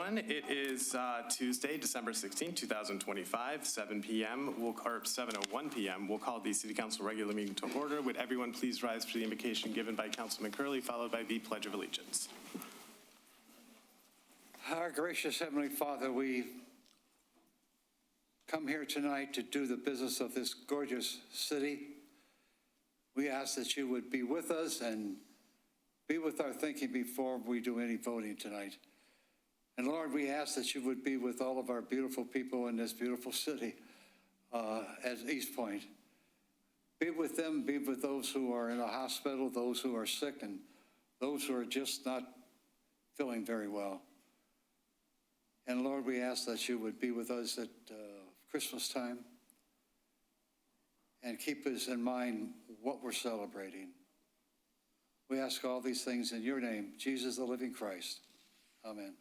everyone. It is Tuesday, December 16, 2025, 7 p.m. Or 7:01 p.m. We'll call the City Council regular meeting to order. Would everyone please rise for the invocation given by Councilman Curley, followed by the Pledge of Allegiance. Our gracious Heavenly Father, we come here tonight to do the business of this gorgeous city. We ask that you would be with us and be with our thinking before we do any voting tonight. And Lord, we ask that you would be with all of our beautiful people in this beautiful city as Eastpointe. Be with them, be with those who are in a hospital, those who are sick, and those who are just not feeling very well. And Lord, we ask that you would be with us at Christmas time and keep us in mind what we're celebrating. We ask all these things in your name, Jesus, the living Christ. Amen.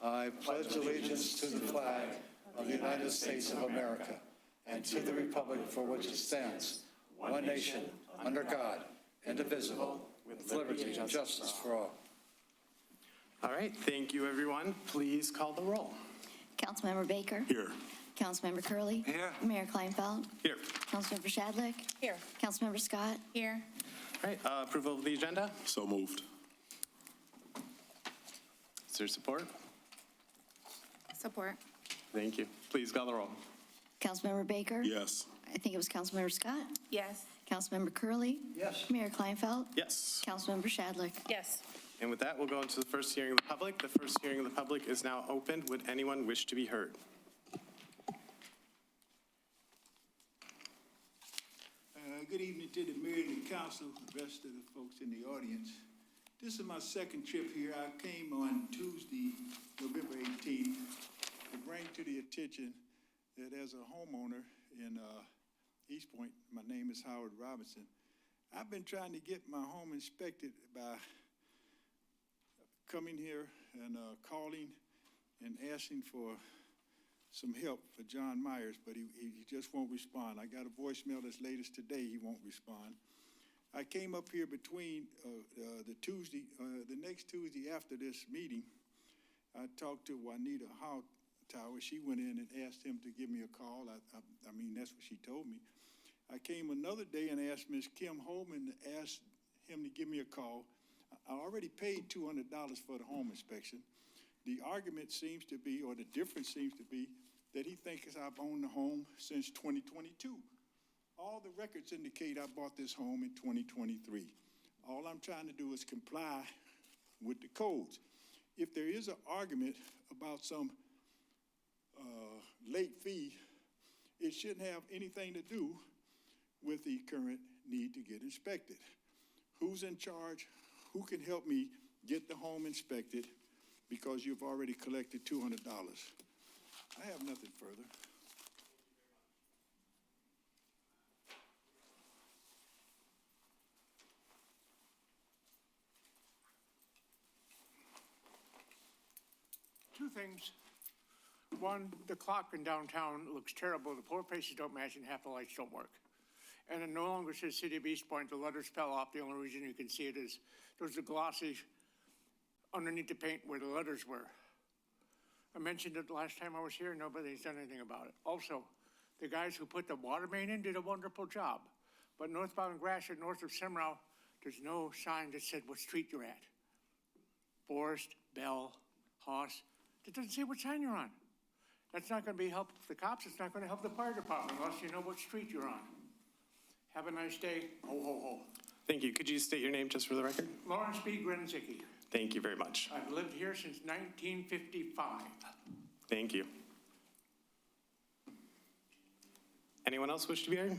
I pledge allegiance to the flag of the United States of America and to the republic for which it stands, one nation, under God, indivisible, with liberty and justice for all. All right, thank you, everyone. Please call the roll. Councilmember Baker. Here. Councilmember Curley. Here. Mayor Kleinfeld. Here. Councilmember Shadlick. Here. Councilmember Scott. Here. All right, approval of the agenda. So moved. Is there support? Support. Thank you. Please call the roll. Councilmember Baker. Yes. I think it was Councilmember Scott. Yes. Councilmember Curley. Yes. Mayor Kleinfeld. Yes. Councilmember Shadlick. Yes. And with that, we'll go into the first hearing of the public. The first hearing of the public is now open. Would anyone wish to be heard? Good evening to the mayor and the council, the rest of the folks in the audience. This is my second trip here. I came on Tuesday, November 18th, to bring to the attention that as a homeowner in Eastpointe, my name is Howard Robinson. I've been trying to get my home inspected by coming here and calling and asking for some help for John Myers, but he just won't respond. I got a voicemail as late as today, he won't respond. I came up here between the next Tuesday after this meeting. I talked to Juanita Hightower. She went in and asked him to give me a call. I mean, that's what she told me. I came another day and asked Ms. Kim Holman to ask him to give me a call. I already paid $200 for the home inspection. The argument seems to be, or the difference seems to be, that he thinks I've owned the home since 2022. All the records indicate I bought this home in 2023. All I'm trying to do is comply with the codes. If there is an argument about some late fee, it shouldn't have anything to do with the current need to get inspected. Who's in charge? Who can help me get the home inspected because you've already collected $200? I have nothing further. Two things. One, the clock in downtown looks terrible. The poor places don't match and half the lights don't work. And it no longer says City of Eastpointe. The letters fell off. The only reason you can see it is there's a glossy underneath the paint where the letters were. I mentioned it last time I was here. Nobody's done anything about it. Also, the guys who put the water main in did a wonderful job. But northbound Gratiot, north of Semrau, there's no sign that said what street you're at. Forest, Bell, Haas. It doesn't say what sign you're on. That's not going to be helpful for the cops. It's not going to help the fire department unless you know what street you're on. Have a nice day. Ho, ho, ho. Thank you. Could you state your name just for the record? Lawrence B. Grenzacki. Thank you very much. I've lived here since 1955. Thank you. Anyone else wish to be heard?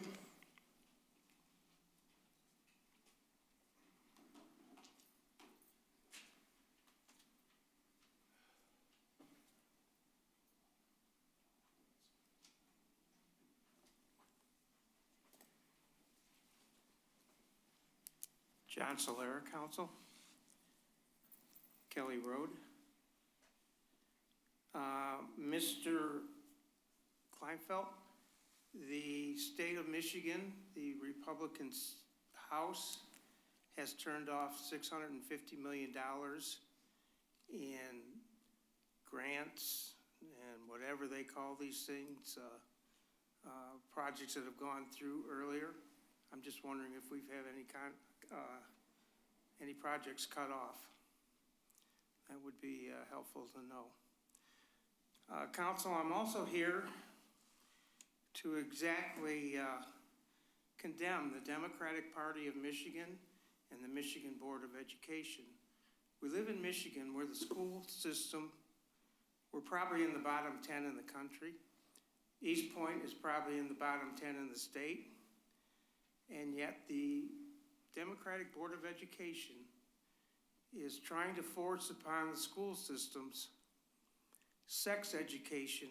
John Solera, Council. Kelly Road. Mr. Kleinfeld, the state of Michigan, the Republican House has turned off $650 million in grants and whatever they call these things, projects that have gone through earlier. I'm just wondering if we've had any projects cut off. That would be helpful to know. Council, I'm also here to exactly condemn the Democratic Party of Michigan and the Michigan Board of Education. We live in Michigan where the school system, we're probably in the bottom 10 in the country. Eastpointe is probably in the bottom 10 in the state. And yet the Democratic Board of Education is trying to force upon the school systems sex education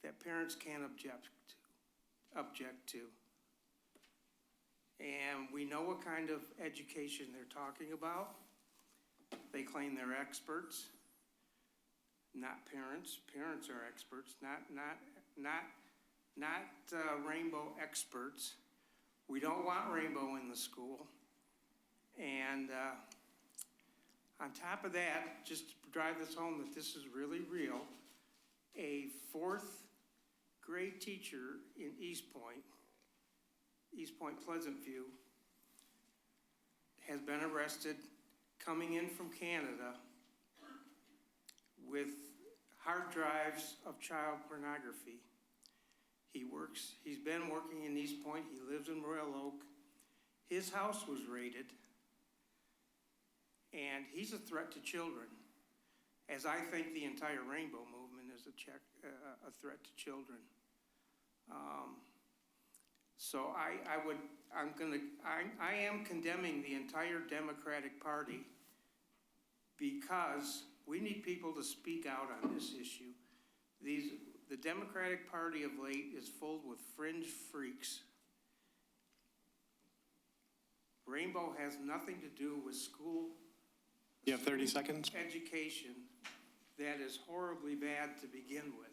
that parents can't object to. And we know what kind of education they're talking about. They claim they're experts, not parents. Parents are experts, not rainbow experts. We don't want rainbow in the school. And on top of that, just to drive this home that this is really real, a 4th grade teacher in Eastpointe Pleasant View, has been arrested coming in from Canada with hard drives of child pornography. He's been working in Eastpointe. He lives in Royal Oak. His house was raided, and he's a threat to children, as I think the entire rainbow movement is a threat to children. So I am condemning the entire Democratic Party because we need people to speak out on this issue. The Democratic Party of late is full with fringe freaks. Rainbow has nothing to do with school. You have 30 seconds. Education that is horribly bad to begin with.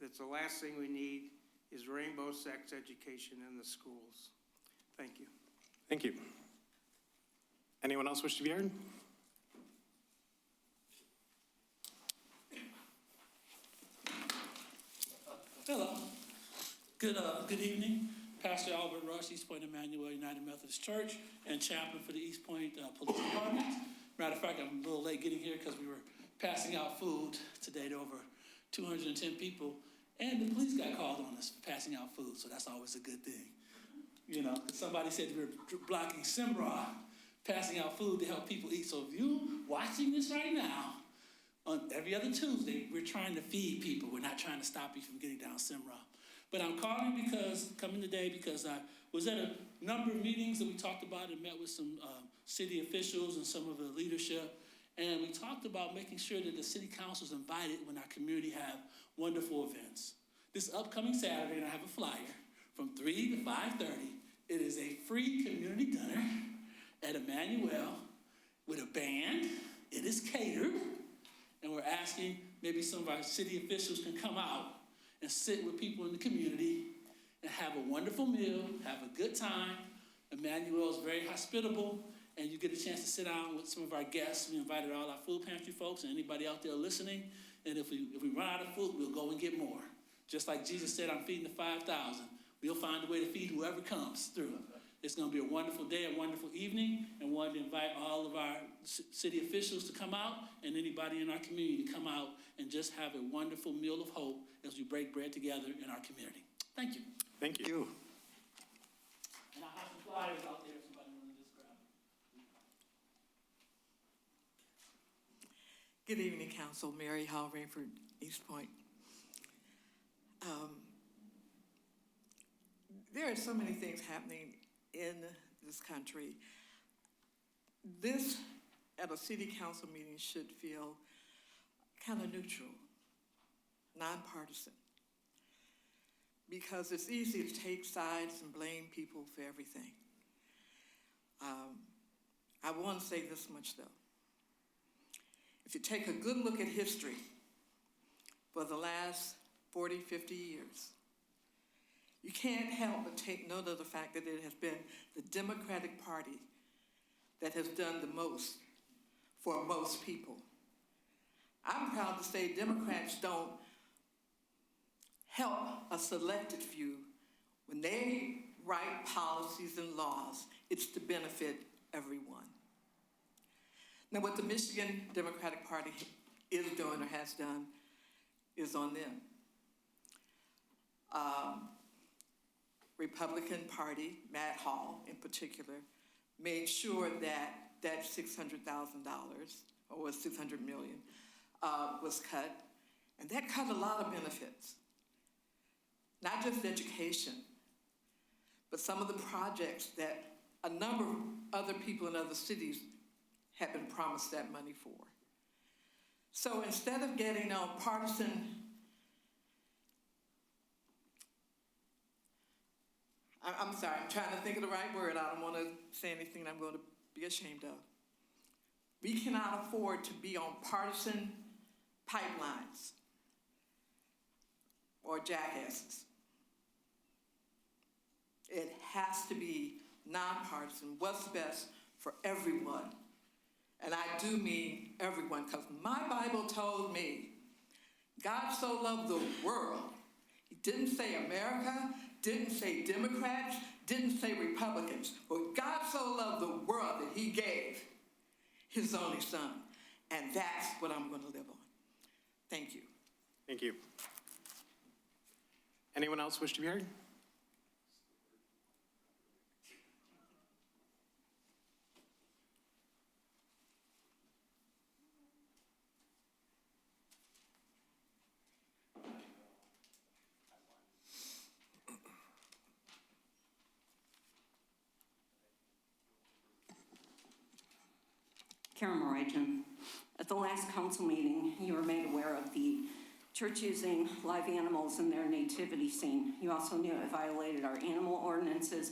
That's the last thing we need is rainbow sex education in the schools. Thank you. Thank you. Anyone else wish to be heard? Hello. Good evening. Pastor Albert Rush, Eastpointe Emmanuel United Methodist Church, and chaplain for the Eastpointe Police Department. Matter of fact, I'm a little late getting here because we were passing out food today to over 210 people, and the police got called on us for passing out food, so that's always a good thing. You know, somebody said we were blocking Simra, passing out food to help people eat. So if you're watching this right now, on every other Tuesday, we're trying to feed people. We're not trying to stop you from getting down Simra. But I'm coming today because I was at a number of meetings that we talked about and met with some city officials and some of the leadership. And we talked about making sure that the city council is invited when our community have wonderful events. This upcoming Saturday, and I have a flyer, from 3 to 5:30, it is a free community dinner at Emmanuel with a band. It is catered. And we're asking maybe some of our city officials can come out and sit with people in the community and have a wonderful meal, have a good time. Emmanuel is very hospitable, and you get a chance to sit down with some of our guests. We invited all our food pantry folks and anybody out there listening. And if we run out of food, we'll go and get more. Just like Jesus said, I'm feeding the 5,000. We'll find a way to feed whoever comes through. It's going to be a wonderful day, a wonderful evening, and wanted to invite all of our city officials to come out and anybody in our community to come out and just have a wonderful meal of hope as we break bread together in our community. Thank you. Thank you. And I have some flyers out there if somebody wants to just grab them. Good evening, Council. Mary Hall Rainford, Eastpointe. There are so many things happening in this country. This, at a city council meeting, should feel kind of neutral, nonpartisan, because it's easy to take sides and blame people for everything. I want to say this much, though. If you take a good look at history for the last 40, 50 years, you can't help but take note of the fact that it has been the Democratic Party that has done the most for most people. I'm proud to say Democrats don't help a selected few. When they write policies and laws, it's to benefit everyone. Now, what the Michigan Democratic Party is doing or has done is on them. Republican Party, Matt Hall in particular, made sure that that $600,000, or was $600 million, was cut. And that cut a lot of benefits. Not just education, but some of the projects that a number of other people in other cities have been promised that money for. So instead of getting on partisan, I'm sorry, I'm trying to think of the right word. I don't want to say anything I'm going to be ashamed of. We cannot afford to be on partisan pipelines or jackasses. It has to be nonpartisan, what's best for everyone. And I do mean everyone, because my Bible told me God so loved the world. He didn't say America, didn't say Democrats, didn't say Republicans, but God so loved the world that he gave his only son. And that's what I'm going to live on. Thank you. Thank you. Anyone else wish to be heard? Karen Morajan. At the last council meeting, you were made aware of the church using live animals in their nativity scene. You also knew it violated our animal ordinances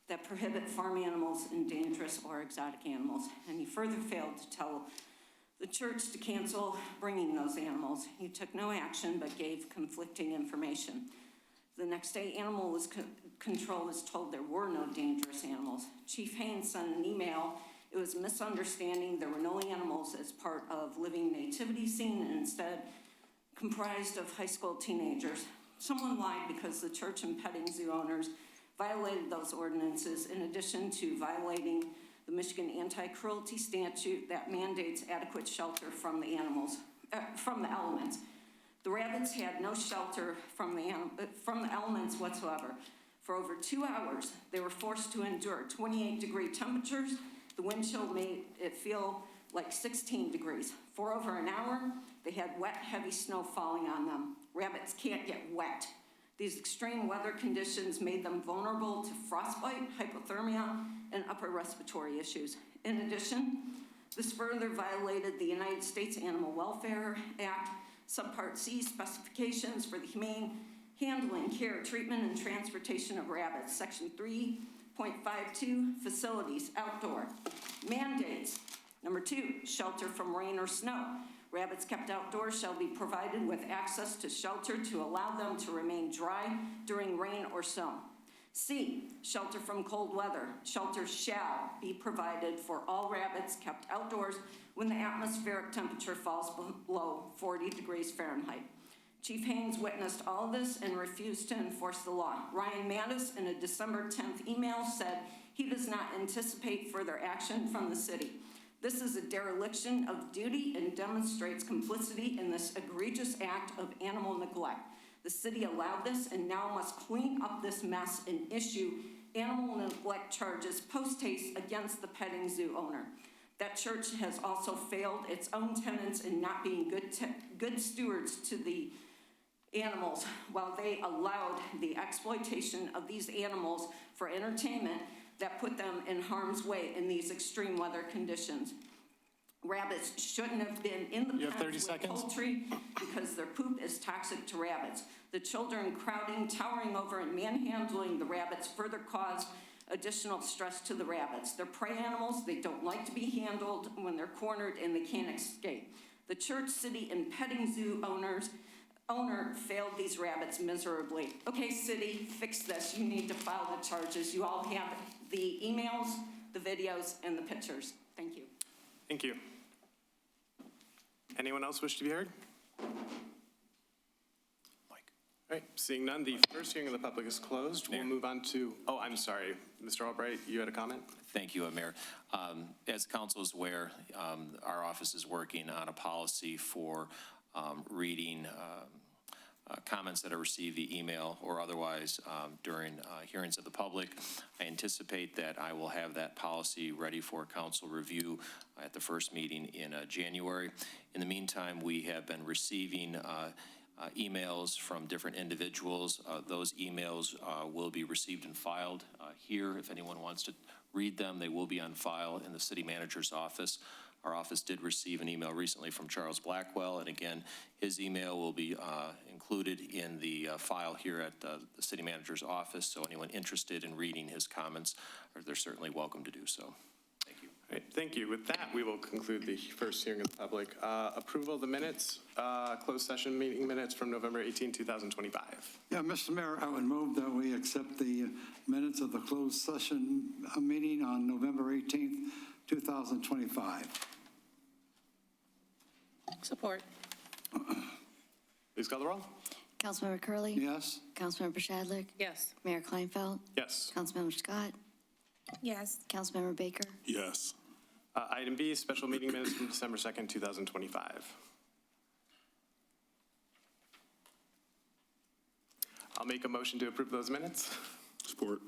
that prohibit farm animals and dangerous or exotic animals. And you further failed to tell the church to cancel bringing those animals. You took no action but gave conflicting information. The next day, Animal Control was told there were no dangerous animals. Chief Haynes sent an email. It was a misunderstanding. There were no animals as part of living nativity scene, and instead comprised of high school teenagers. Someone lied because the church and petting zoo owners violated those ordinances, in addition to violating the Michigan anti-cruelty statute that mandates adequate shelter from the elements. The rabbits had no shelter from the elements whatsoever. For over 2 hours, they were forced to endure 28-degree temperatures. The wind chill made it feel like 16 degrees. For over an hour, they had wet, heavy snow falling on them. Rabbits can't get wet. These extreme weather conditions made them vulnerable to frostbite, hypothermia, and upper respiratory issues. In addition, this further violated the United States Animal Welfare Act, Subpart C specifications for the humane handling, care, treatment, and transportation of rabbits, Section 3.52, facilities, outdoor. Mandates, number 2, shelter from rain or snow. Rabbits kept outdoors shall be provided with access to shelter to allow them to remain dry during rain or snow. C, shelter from cold weather. Shelter shall be provided for all rabbits kept outdoors when the atmospheric temperature falls below 40 degrees Fahrenheit. Chief Haynes witnessed all of this and refused to enforce the law. Ryan Mattis, in a December 10th email, said he does not anticipate further action from the city. This is a dereliction of duty and demonstrates complicity in this egregious act of animal neglect. The city allowed this and now must clean up this mess and issue animal neglect charges post-haste against the petting zoo owner. That church has also failed its own tenants in not being good stewards to the animals while they allowed the exploitation of these animals for entertainment that put them in harm's way in these extreme weather conditions. Rabbits shouldn't have been in the pens with poultry because their poop is toxic to rabbits. The children crowding, towering over, and manhandling the rabbits further caused additional stress to the rabbits. They're prey animals. They don't like to be handled when they're cornered and they can't escape. The church, city, and petting zoo owner failed these rabbits miserably. Okay, city, fix this. You need to file the charges. You all have the emails, the videos, and the pictures. Thank you. Thank you. Anyone else wish to be heard? All right, seeing none, the first hearing of the public is closed. We'll move on to, oh, I'm sorry, Mr. Albright, you had a comment? Thank you, Mayor. As council is aware, our office is working on a policy for reading comments that are received via email or otherwise during hearings of the public. I anticipate that I will have that policy ready for council review at the first meeting in January. In the meantime, we have been receiving emails from different individuals. Those emails will be received and filed here. If anyone wants to read them, they will be on file in the city manager's office. Our office did receive an email recently from Charles Blackwell, and again, his email will be included in the file here at the city manager's office, so anyone interested in reading his comments, they're certainly welcome to do so. Thank you. All right, thank you. With that, we will conclude the first hearing of the public. Approval of the minutes, closed session meeting minutes from November 18, 2025. Yeah, Mr. Mayor, I would move that we accept the minutes of the closed session meeting on November 18th, 2025. Support. Please call the roll. Councilmember Curley. Yes? Councilmember Shadlick. Yes. Mayor Kleinfeld. Yes. Councilmember Scott. Yes. Councilmember Baker. Yes. Item B, special meeting minutes from December 2nd, 2025. I'll make a motion to approve those minutes. Support.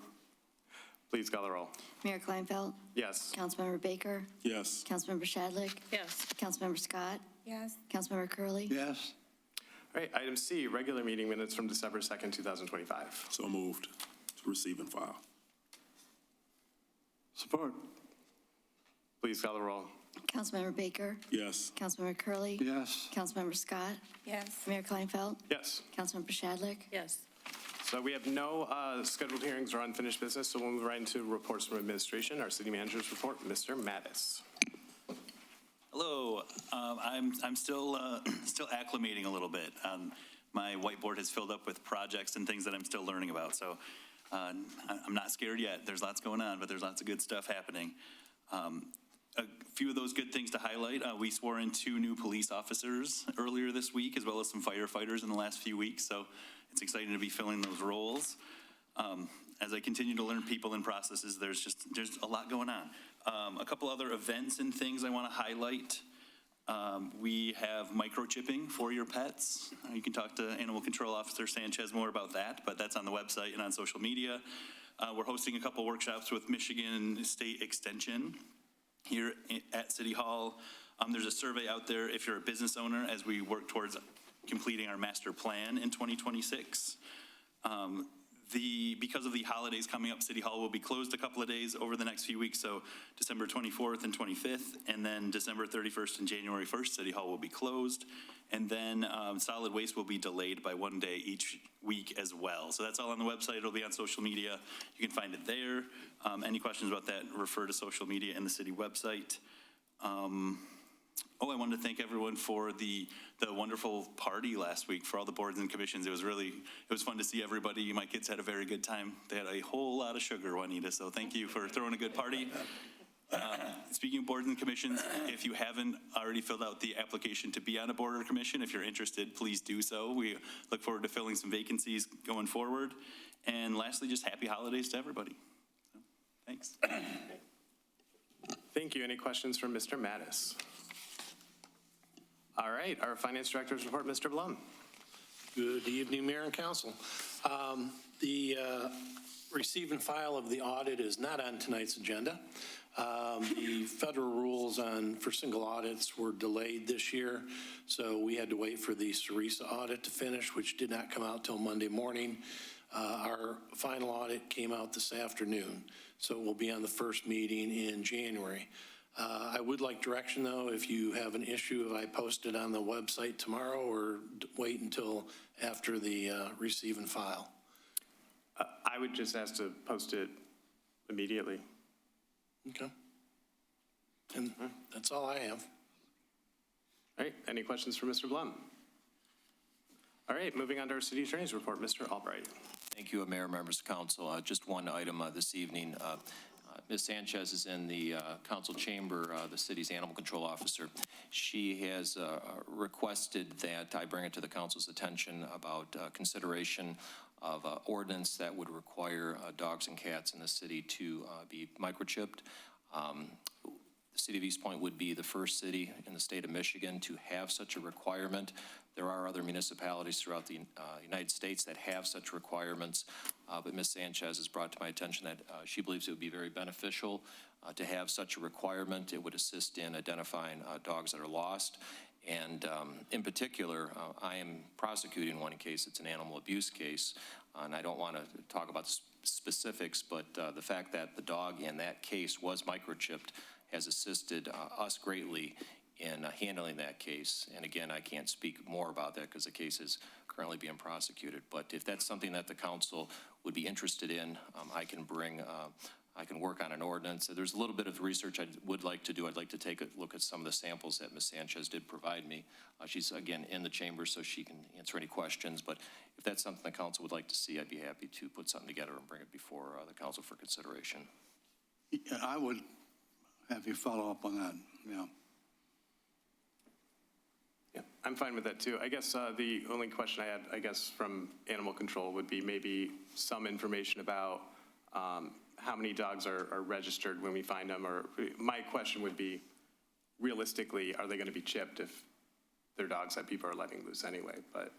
Please call the roll. Mayor Kleinfeld. Yes. Councilmember Baker. Yes. Councilmember Shadlick. Yes. Councilmember Scott. Yes. Councilmember Curley. Yes? All right, item C, regular meeting minutes from December 2nd, 2025. So moved. To receive and file. Support? Please call the roll. Councilmember Baker. Yes. Councilmember Curley. Yes? Councilmember Scott. Yes. Mayor Kleinfeld. Yes. Councilmember Shadlick. Yes. So we have no scheduled hearings or unfinished business, so we'll move right into reports from administration. Our city manager's report, Mr. Mattis. Hello, I'm still acclimating a little bit. My whiteboard has filled up with projects and things that I'm still learning about, so I'm not scared yet. There's lots going on, but there's lots of good stuff happening. A few of those good things to highlight, we swore in 2 new police officers earlier this week, as well as some firefighters in the last few weeks, so it's exciting to be filling those roles. As I continue to learn people and processes, there's a lot going on. A couple other events and things I want to highlight. We have microchipping for your pets. You can talk to Animal Control Officer Sanchez more about that, but that's on the website and on social media. We're hosting a couple workshops with Michigan State Extension here at City Hall. There's a survey out there if you're a business owner as we work towards completing our master plan in 2026. Because of the holidays coming up, City Hall will be closed a couple of days over the next few weeks, so December 24th and 25th, and then December 31st and January 1st, City Hall will be closed. And then solid waste will be delayed by 1 day each week as well. So that's all on the website. It'll be on social media. You can find it there. Any questions about that, refer to social media and the city website. I wanted to thank everyone for the wonderful party last week for all the boards and commissions. It was fun to see everybody. My kids had a very good time. They had a whole lot of sugar, Juanita, so thank you for throwing a good party. Speaking of boards and commissions, if you haven't already filled out the application to be on a board or commission, if you're interested, please do so. We look forward to filling some vacancies going forward. And lastly, just happy holidays to everybody. So, thanks. Thank you. Any questions from Mr. Mattis? All right, our finance director's report, Mr. Blum. Good evening, Mayor and Council. The receive and file of the audit is not on tonight's agenda. The federal rules for single audits were delayed this year, so we had to wait for the Sarisa audit to finish, which did not come out till Monday morning. Our final audit came out this afternoon, so it will be on the first meeting in January. I would like direction, though, if you have an issue, if I post it on the website tomorrow or wait until after the receive and file. I would just ask to post it immediately. Okay. And that's all I have. All right, any questions for Mr. Blum? All right, moving on to our city attorney's report, Mr. Albright. Thank you, Mayor, members of council. Just one item this evening. Ms. Sanchez is in the council chamber, the city's animal control officer. She has requested that I bring it to the council's attention about consideration of ordinance that would require dogs and cats in the city to be microchipped. The city of Eastpointe would be the first city in the state of Michigan to have such a requirement. There are other municipalities throughout the United States that have such requirements, but Ms. Sanchez has brought to my attention that she believes it would be very beneficial to have such a requirement. It would assist in identifying dogs that are lost. And in particular, I am prosecuting one case. It's an animal abuse case, and I don't want to talk about specifics, but the fact that the dog in that case was microchipped has assisted us greatly in handling that case. And again, I can't speak more about that because the case is currently being prosecuted. But if that's something that the council would be interested in, I can work on an ordinance. There's a little bit of research I would like to do. I'd like to take a look at some of the samples that Ms. Sanchez did provide me. She's, again, in the chamber, so she can answer any questions. But if that's something the council would like to see, I'd be happy to put something together and bring it before the council for consideration. Yeah, I would have you follow up on that, yeah. Yeah, I'm fine with that too. I guess the only question I had, I guess, from animal control would be maybe some information about how many dogs are registered when we find them, or my question would be, realistically, are they going to be chipped if they're dogs that people are letting loose anyway? But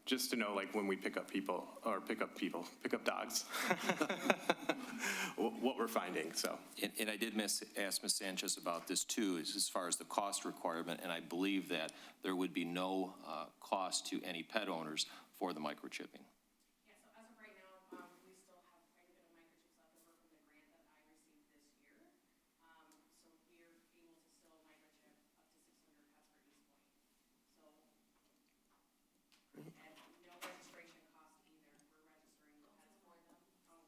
just to know, like, when we pick up dogs, what we're finding, so. And I did ask Ms. Sanchez about this too, as far as the cost requirement, and I believe that there would be no cost to any pet owners for the microchipping. Yeah, so as of right now, we still have quite a bit of microchips left over from the grant that I received this year. So we are able to still microchip up to 600 pets for Eastpointe. So, and no registration cost either. We're registering the pets for them.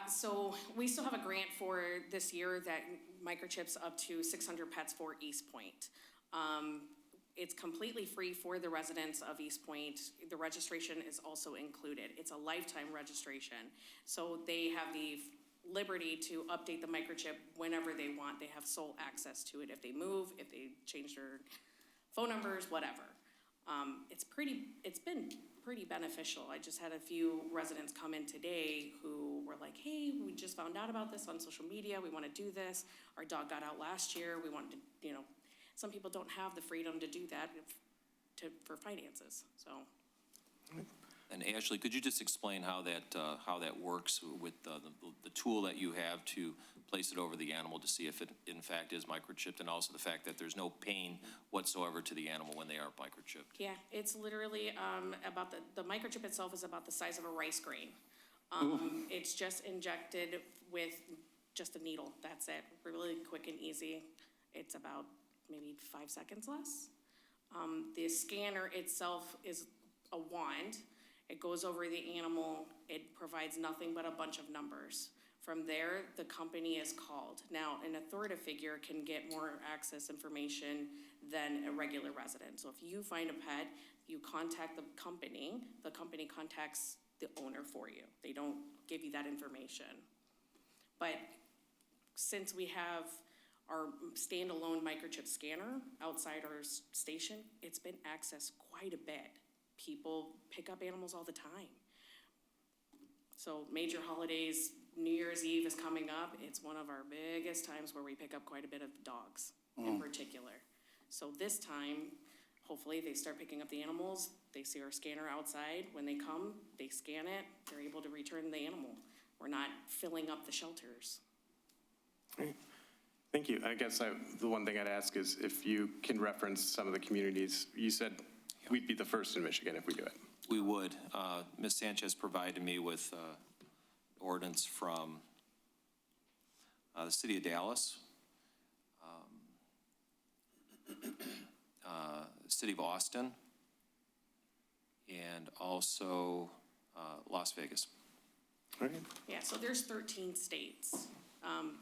So we still have a grant for this year that microchips up to 600 pets for Eastpointe. It's completely free for the residents of Eastpointe. The registration is also included. It's a lifetime registration. So they have the liberty to update the microchip whenever they want. They have sole access to it if they move, if they change their phone numbers, whatever. It's been pretty beneficial. I just had a few residents come in today who were like, hey, we just found out about this on social media. We want to do this. Our dog got out last year. We wanted to, some people don't have the freedom to do that for finances, so. And Ashley, could you just explain how that works with the tool that you have to place it over the animal to see if it in fact is microchipped, and also the fact that there's no pain whatsoever to the animal when they are microchipped? Yeah, it's literally about the microchip itself is about the size of a rice grain. It's just injected with just a needle. That's it. Really quick and easy. It's about maybe 5 seconds less. The scanner itself is a wand. It goes over the animal. It provides nothing but a bunch of numbers. From there, the company is called. Now, an authoritative figure can get more access information than a regular resident. So if you find a pet, you contact the company contacts the owner for you. They don't give you that information. But since we have our standalone microchip scanner outside our station, it's been accessed quite a bit. People pick up animals all the time. So major holidays, New Year's Eve is coming up. It's one of our biggest times where we pick up quite a bit of dogs in particular. So this time, hopefully they start picking up the animals. They see our scanner outside. When they come, they scan it. They're able to return the animal. We're not filling up the shelters. Great. Thank you. I guess the one thing I'd ask is if you can reference some of the communities. You said we'd be the first in Michigan if we do it. We would. Ms. Sanchez provided me with ordinance from the city of Dallas, the city of Austin, and also Las Vegas. All right. Yeah, so there's 13 states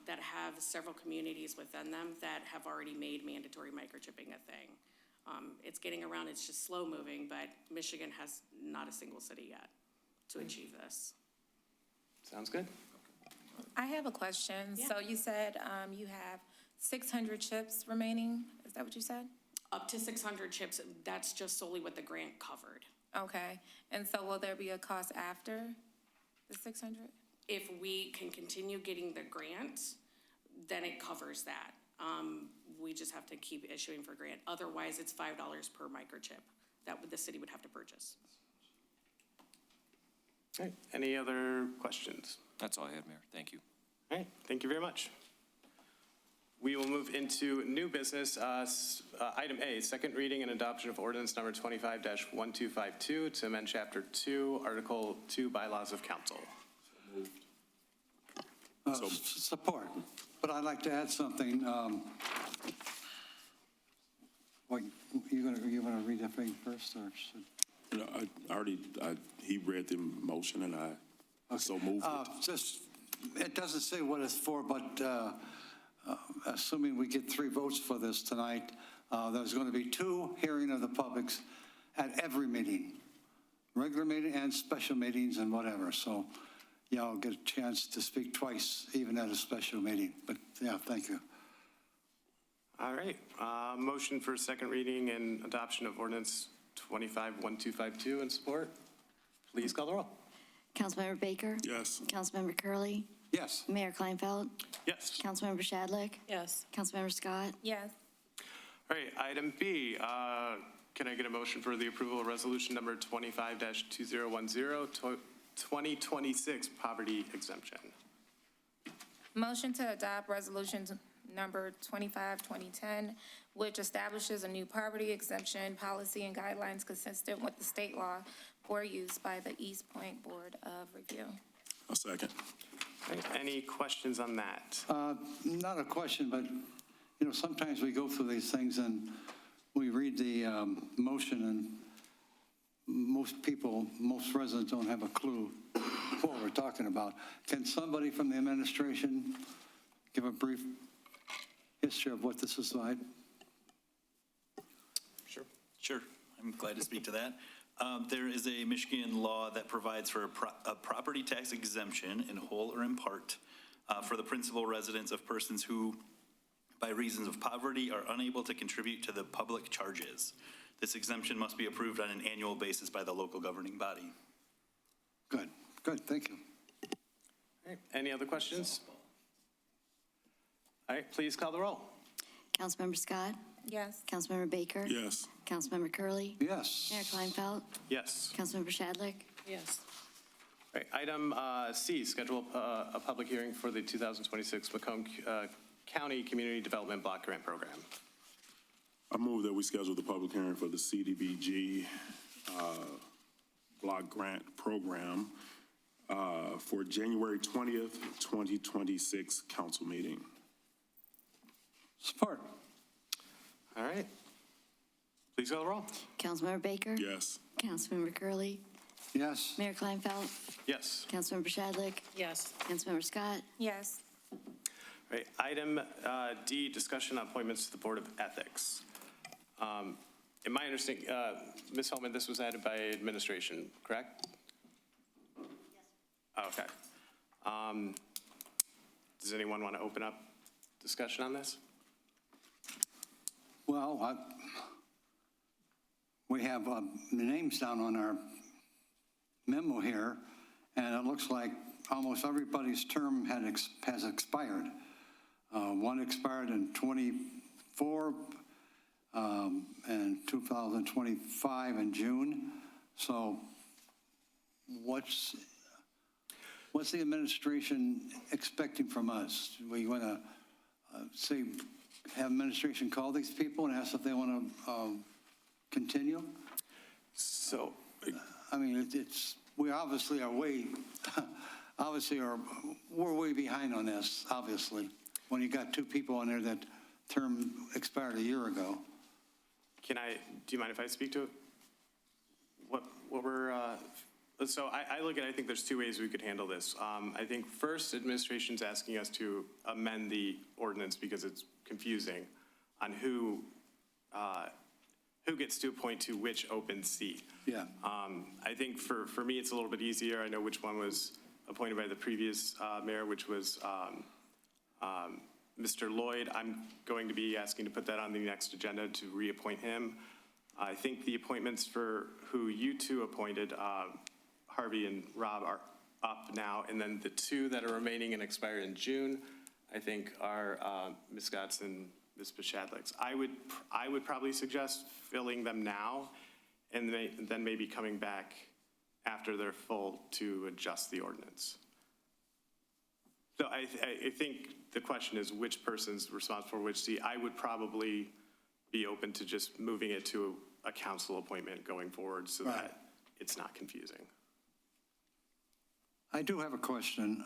that have several communities within them that have already made mandatory microchipping a thing. It's getting around, it's just slow moving, but Michigan has not a single city yet to achieve this. Sounds good. I have a question. Yeah. So you said you have 600 chips remaining? Is that what you said? Up to 600 chips, that's just solely what the grant covered. Okay. And so will there be a cost after the 600? If we can continue getting the grant, then it covers that. We just have to keep issuing for grant. Otherwise, it's $5 per microchip that the city would have to purchase. All right, any other questions? That's all I had, Mayor. Thank you. All right, thank you very much. We will move into new business. Item A, second reading and adoption of ordinance number 25-1252 to amend Chapter 2, Article 2, Bylaws of Council. Support, but I'd like to add something. What, you gonna read that thing first, or should? He read the motion and I so moved it. Just, it doesn't say what it's for, but assuming we get 3 votes for this tonight, there's going to be 2 hearing of the publics at every meeting, regular meeting and special meetings and whatever. So, yeah, I'll get a chance to speak twice, even at a special meeting. But yeah, thank you. All right, motion for second reading and adoption of ordinance 25-1252 and support. Please call the roll. Councilmember Baker? Yes. Councilmember Curley, Yes. Mayor Kleinfeld? Yes. Councilmember Shadlick? Yes. Councilmember Scott? Yes. All right, item B, can I get a motion for the approval of resolution number 25-2010, 2026 poverty exemption? Motion to adopt resolution number 25-2010, which establishes a new poverty exemption policy and guidelines consistent with the state law for use by the Eastpointe Board of Review. A second. All right, any questions on that? Not a question, but, you know, sometimes we go through these things and we read the motion, and most people, most residents don't have a clue what we're talking about. Can somebody from the administration give a brief history of what this is like? Sure, I'm glad to speak to that. There is a Michigan law that provides for a property tax exemption in whole or in part for the principal residence of persons who, by reasons of poverty, are unable to contribute to the public charges. This exemption must be approved on an annual basis by the local governing body. Good, thank you. All right, any other questions? All right, please call the roll. Councilmember Scott? Yes. Councilmember Baker? Yes. Councilmember Curley, Yes. Mayor Kleinfeld? Yes. Councilmember Shadlick? Yes. All right, item C, schedule a public hearing for the 2026 Macomb County Community Development Block Grant Program. I move that we schedule the public hearing for the CDBG block grant program for January 20th, 2026 council meeting. Support. All right. Please call the roll. Councilmember Baker? Yes. Councilmember Curley, Yes. Mayor Kleinfeld? Yes. Councilmember Shadlick? Yes. Councilmember Scott? Yes. All right, item D, discussion on appointments to the Board of Ethics. In my understanding, Ms. Holman, this was added by administration, correct? Yes. Okay. Does anyone want to open up discussion on this? Well, we have the names down on our memo here, and it looks like almost everybody's term has expired. One expired in 24 and 2025 in June. So what's the administration expecting from us? We want to have administration call these people and ask if they want to continue? So, I mean, we obviously are we're way behind on this, obviously, when you got 2 people on there that term expired a year ago. do you mind if I speak to it? What we're So I look at, I think there's two ways we could handle this. I think first, administration's asking us to amend the ordinance because it's confusing on who gets to appoint to which open seat. Yeah. I think for me, it's a little bit easier. I know which one was appointed by the previous mayor, which was Mr. Lloyd. I'm going to be asking to put that on the next agenda to reappoint him. I think the appointments for who you two appointed, Harvey and Rob, are up now. And then the two that are remaining and expire in June, I think are Ms. Scotts and Ms. Bashadliks. I would probably suggest filling them now and then maybe coming back after they're full to adjust the ordinance. So I think the question is which person's responsible for which seat. I would probably be open to just moving it to a council appointment going forward so that it's not confusing. I do have a question.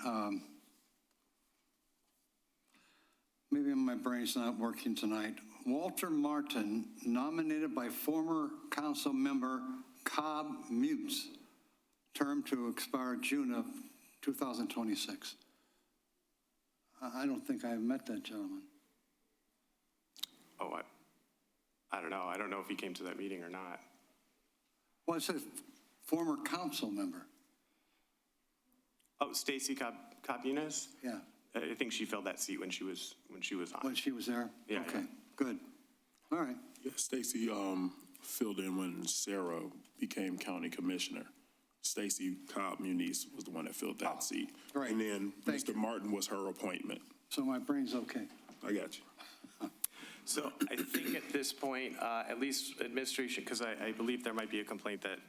Maybe my brain's not working tonight. Walter Martin, nominated by former council member Cobb Mutz, term to expire June of 2026. I don't think I've met that gentleman. Oh, I don't know. I don't know if he came to that meeting or not. Well, it says former council member. Oh, Stacy Cobb-Muniz? Yeah. I think she filled that seat when she was on. When she was there? Yeah, Okay, yeah. good. All right. Yeah, Stacy filled in when Sarah became county commissioner. Stacy Cobb-Muniz was the one that filled that seat. Right. And then Thank Mr. Martin was her appointment. So my brain's okay. I got you. So I think at this point, at least administration, because I believe there might be a complaint that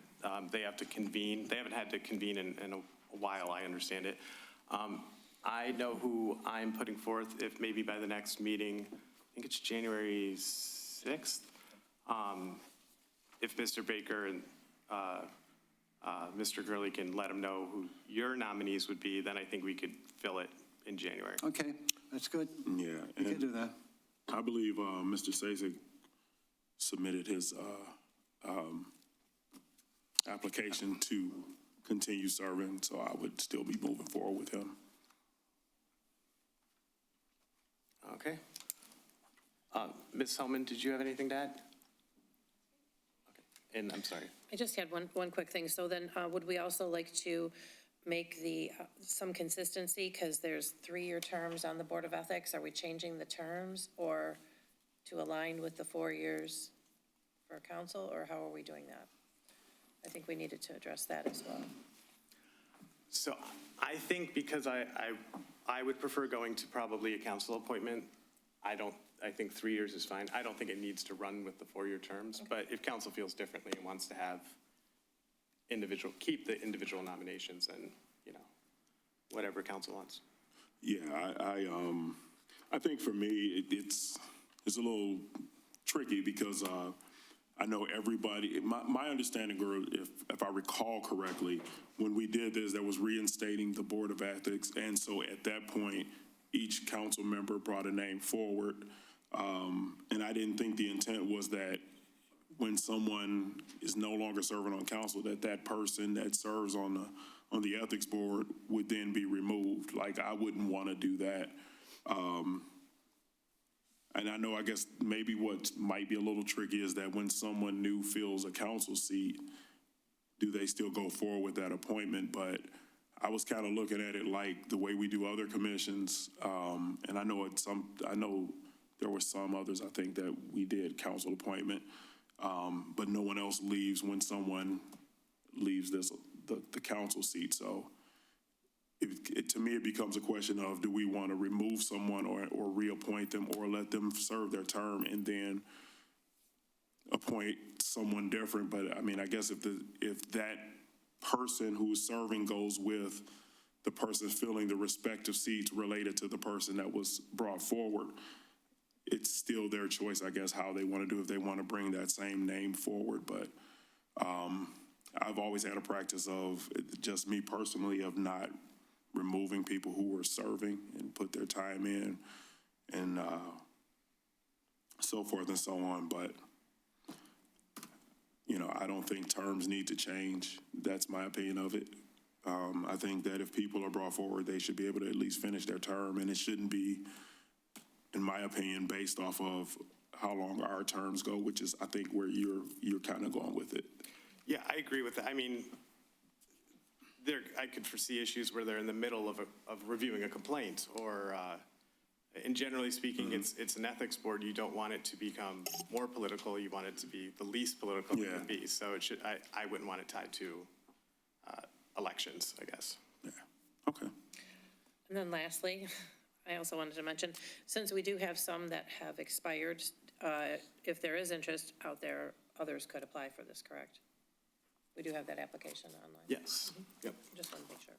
they have to convene. They haven't had to convene in a while, I understand it. I know who I'm putting forth, if maybe by the next meeting, I think it's January 6th. If Mr. Baker and Mr. Gurley can let him know who your nominees would be, then I think we could fill it in January. Okay, that's good. Yeah. You can do that. I believe Mr. Sasek submitted his application to continue serving, so I would still be moving forward with him. Okay. Ms. Hellman, did you have anything to add? Okay. And I'm sorry. I just had one quick thing. So then would we also like to make the, some consistency, because there's 3-year terms on the Board of Ethics? Are we changing the terms or to align with the 4 years for council, or how are we doing that? I think we needed to address that as well. So I think because I would prefer going to probably a council appointment. I think 3 years is fine. I don't think it needs to run with the 4-year terms, but if council feels differently and wants to have keep the individual nominations, then, whatever council wants. Yeah, I think for me, it's a little tricky because I know everybody, my understanding, girl, if I recall correctly, when we did this, that was reinstating the Board of Ethics. And so at that point, each council member brought a name forward. And I didn't think the intent was that when someone is no longer serving on council, that person that serves on the ethics board would then be removed. Like, I wouldn't want to do that. And I know, I guess maybe what might be a little tricky is that when someone new fills a council seat, do they still go forward with that appointment? But I was kind of looking at it like the way we do other commissions. And I know there were some others, I think, that we did council appointment. But no one else leaves when someone leaves the council seat. So to me, it becomes a question of, do we want to remove someone or reappoint them, or let them serve their term and then appoint someone different? But I mean, I guess if that person who's serving goes with the person filling the respective seats related to the person that was brought forward, it's still their choice, I guess, how they want to do, if they want to bring that same name forward. But I've always had a practice of, just me personally, of not removing people who were serving and put their time in and so forth and so on. But, I don't think terms need to change. That's my opinion of it. I think that if people are brought forward, they should be able to at least finish their term, and it shouldn't be, in my opinion, based off of how long our terms go, which is, I think, where you're kind of going with it. Yeah, I agree with that. I mean, I could foresee issues where they're in the middle of reviewing a complaint, or, and generally speaking, it's an ethics board. You don't want it to become more political. You want it to be the least political it can be. So it should, I wouldn't want it tied to elections, I guess. Yeah, okay. And then lastly, I also wanted to mention, since we do have some that have expired, if there is interest out there, others could apply for this, correct? We do have that application online. Yes. Yep. Just want to make sure.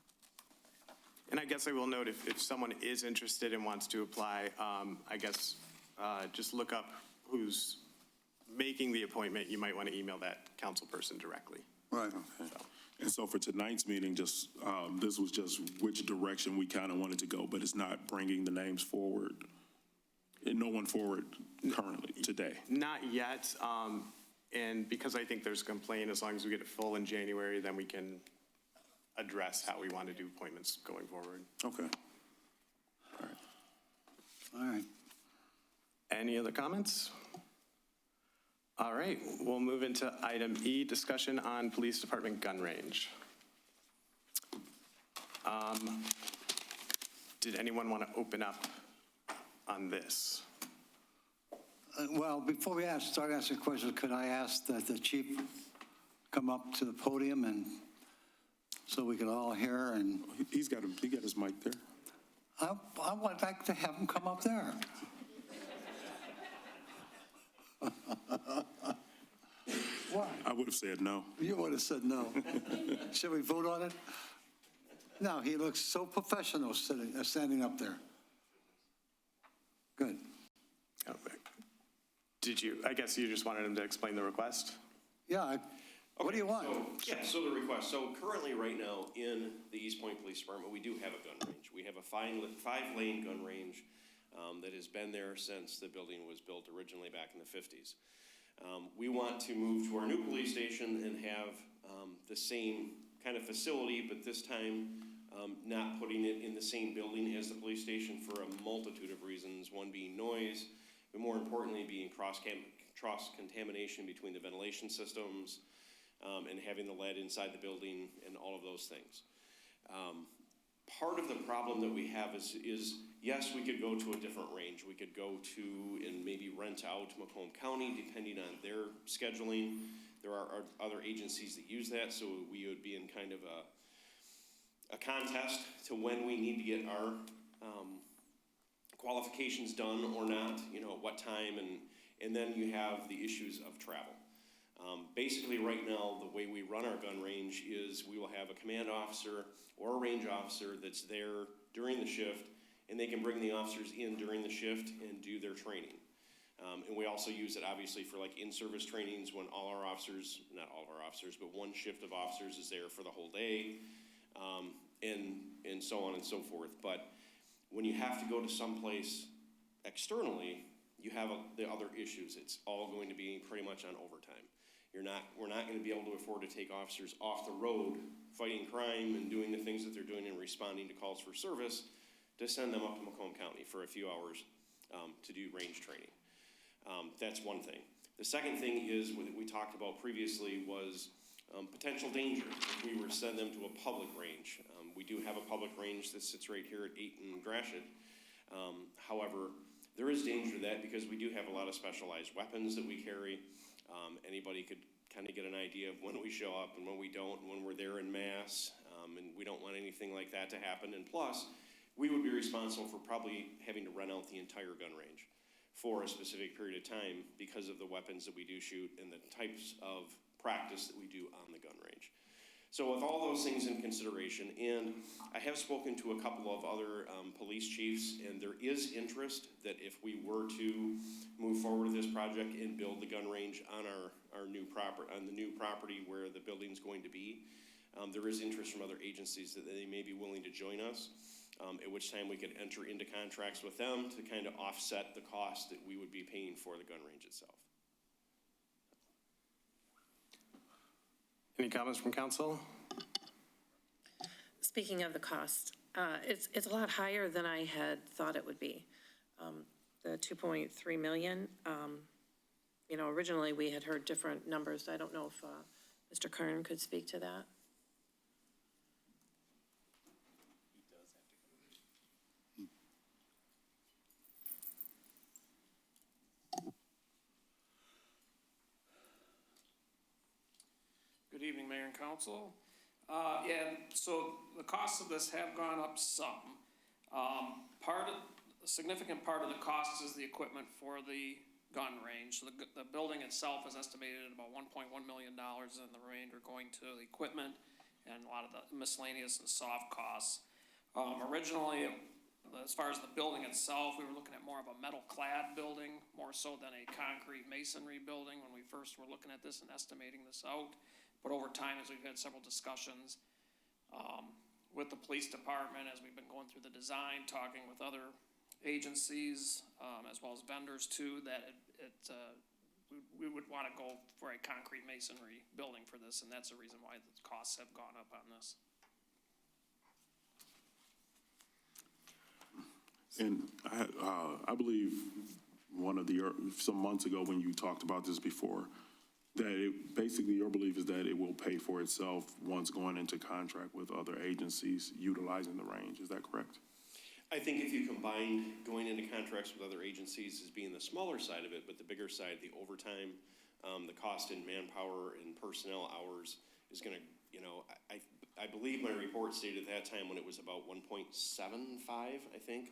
And I guess I will note, if someone is interested and wants to apply, I guess just look up who's making the appointment. You might want to email that council person directly. Right. Okay. And so for tonight's meeting, just, this was just which direction we kind of wanted to go, but it's not bringing the names forward. And no one forward currently, today. Not yet. And because I think there's a complaint, as long as we get it full in January, then we can address how we want to do appointments going forward. Okay. All right. Any other comments? All right, we'll move into item E, discussion on police department gun range. Did anyone want to open up on this? Well, before we start asking questions, could I ask that the chief come up to the podium and so we can all hear? And He got his mic there. I would like to have him come up there. Why? I would have said no. You would have said no. Should we vote on it? No, he looks so professional standing up there. Good. Okay. I guess you just wanted him to explain the request? Yeah, what do you want? So the request, so currently right now in the Eastpointe Police Department, we do have a gun range. We have a five-lane gun range that has been there since the building was built originally back in the 50s. We want to move to our new police station and have the same kind of facility, but this time not putting it in the same building as the police station for a multitude of reasons, one being noise, but more importantly being cross-contamination between the ventilation systems and having the lead inside the building and all of those things. Part of the problem that we have is yes, we could go to a different range. We could go to and maybe rent out Macomb County depending on their scheduling. There are other agencies that use that, so we would be in kind of a contest to when we need to get our qualifications done or not, what time, and then you have the issues of travel. Basically right now, the way we run our gun range is we will have a command officer or a range officer that's there during the shift, and they can bring the officers in during the shift and do their training. And we also use it obviously for like in-service trainings when all our officers, not all of our officers, but one shift of officers is there for the whole day, and so on and so forth. But when you have to go to someplace externally, you have the other issues. It's all going to be pretty much on overtime. We're not going to be able to afford to take officers off the road fighting crime and doing the things that they're doing and responding to calls for service to send them up to Macomb County for a few hours to do range training. That's one thing. The second thing is what we talked about previously was potential danger if we were to send them to a public range. We do have a public range that sits right here at 8 and Gratiot. However, there is danger to that because we do have a lot of specialized weapons that we carry. Anybody could kind of get an idea of when we show up and when we don't, and when we're there in mass, and we don't want anything like that to happen. And plus, we would be responsible for probably having to rent out the entire gun range for a specific period of time because of the weapons that we do shoot and the types of practice that we do on the gun range. So with all those things in consideration, and I have spoken to a couple of other police chiefs, and there is interest that if we were to move forward with this project and build the gun range on our new property, on the new property where the building's going to be, there is interest from other agencies that they may be willing to join us, at which time we could enter into contracts with them to kind of offset the cost that we would be paying for the gun range itself. Any comments from council? Speaking of the cost, it's a lot higher than I had thought it would be. The 2.3 million, originally we had heard different numbers. I don't know if Mr. Kern could speak to that. Good evening, Mayor and Council. So the costs of this have gone up some. A significant part of the cost is the equipment for the gun range. So the building itself is estimated at about $1.1 million, and the remainder going to the equipment and a lot of the miscellaneous and soft costs. Originally, as far as the building itself, we were looking at more of a metal-clad building, more so than a concrete masonry building when we first were looking at this and estimating this out. But over time, as we've had several discussions with the police department, as we've been going through the design, talking with other agencies, as well as vendors too, that we would want to go for a concrete masonry building for this, and that's the reason why the costs have gone up on this. And I believe some months ago when you talked about this before, that basically your belief is that it will pay for itself once going into contract with other agencies utilizing the range. Is that correct? I think if you combine going into contracts with other agencies as being the smaller side of it, but the bigger side, the overtime, the cost in manpower and personnel hours is going to, I believe my report stated at that time when it was about 1.75, I think.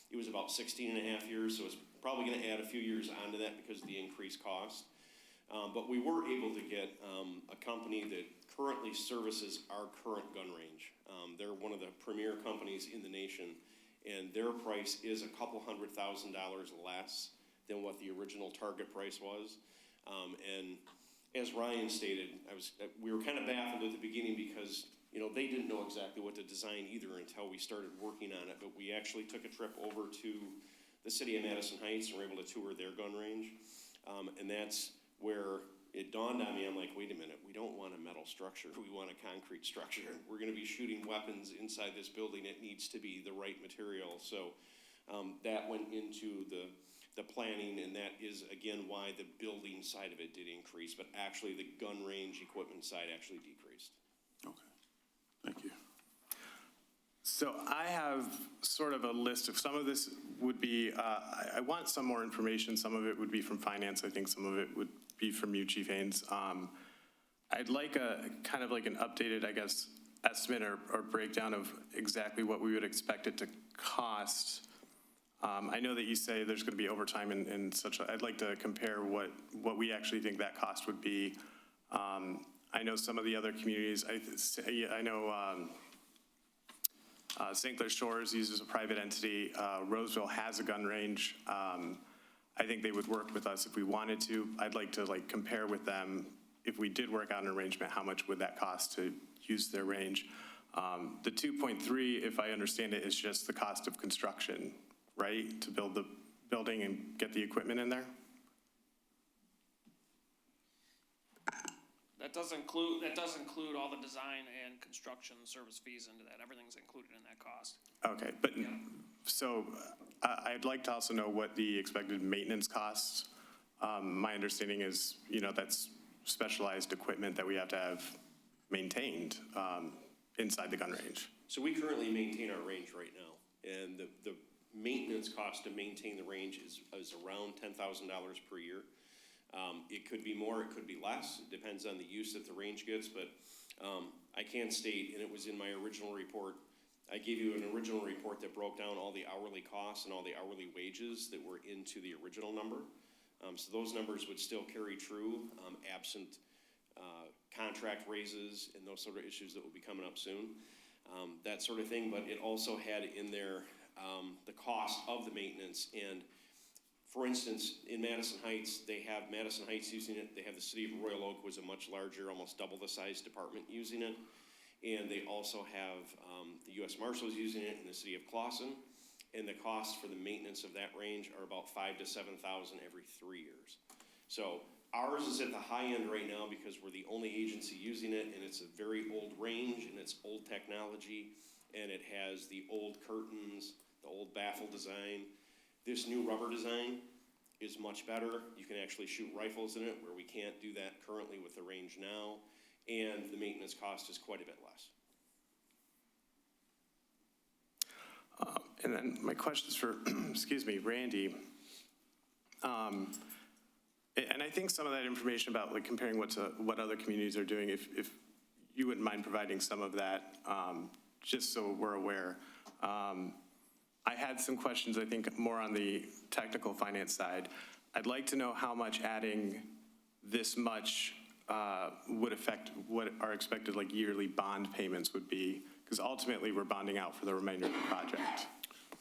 It was about 16 and a half years, so it's probably going to add a few years onto that because of the increased cost. But we were able to get a company that currently services our current gun range. They're one of the premier companies in the nation, and their price is a couple $100,000 less than what the original target price was. And as Ryan stated, we were kind of baffled at the beginning because they didn't know exactly what to design either until we started working on it. But we actually took a trip over to the city of Madison Heights and were able to tour their gun range, and that's where it dawned on me. I'm like, wait a minute, we don't want a metal structure, we want a concrete structure. We're gonna be shooting weapons inside this building, it needs to be the right material. So that went into the planning, and that is, again, why the building side of it did increase, but actually the gun range equipment side actually decreased. Okay, thank you. So I have sort of a list of, some of this would be, I want some more information. Some of it would be from finance. I think some of it would be from you, Chief Haynes. I'd like a kind of like an updated, I guess, estimate or breakdown of exactly what we would expect it to cost. I know that you say there's going to be overtime and such. I'd like to compare what we actually think that cost would be. I know some of the other communities, I know St. Clair Shores uses a private entity. Roseville has a gun range. I think they would work with us if we wanted to. I'd like to compare with them. If we did work out an arrangement, how much would that cost to use their range? The 2.3, if I understand it, is just the cost of construction, right? To build the building and get the equipment in there? That does include all the design and construction service fees into that. Everything's included in that cost. Okay, but so I'd like to also know what the expected maintenance costs. My understanding is, that's specialized equipment that we have to have maintained inside the gun range. So we currently maintain our range right now, and the maintenance cost to maintain the range is around $10,000 per year. It could be more, it could be less. It depends on the use that the range gets, but I can state, and it was in my original report, I gave you an original report that broke down all the hourly costs and all the hourly wages that were into the original number. So those numbers would still carry true, absent contract raises and those sort of issues that will be coming up soon, that sort of thing. But it also had in there the cost of the maintenance. And for instance, in Madison Heights, they have Madison Heights using it. They have the city of Royal Oak was a much larger, almost double the size department using it. And they also have the U.S. Marshals using it in the city of Clawson. And the costs for the maintenance of that range are about $5,000 to $7,000 every 3 years. So Ours is at the high end right now because we're the only agency using it, and it's a very old range, and it's old technology, and it has the old curtains, the old baffle design. This new rubber design is much better. You can actually shoot rifles in it, where we can't do that currently with the range now, and the maintenance cost is quite a bit less. And then my question is for, excuse me, Randy. And I think some of that information about like comparing what other communities are doing, if you wouldn't mind providing some of that, just so we're aware. I had some questions, I think, more on the technical finance side. I'd like to know how much adding this much would affect what our expected like yearly bond payments would be, because ultimately we're bonding out for the remainder of the project.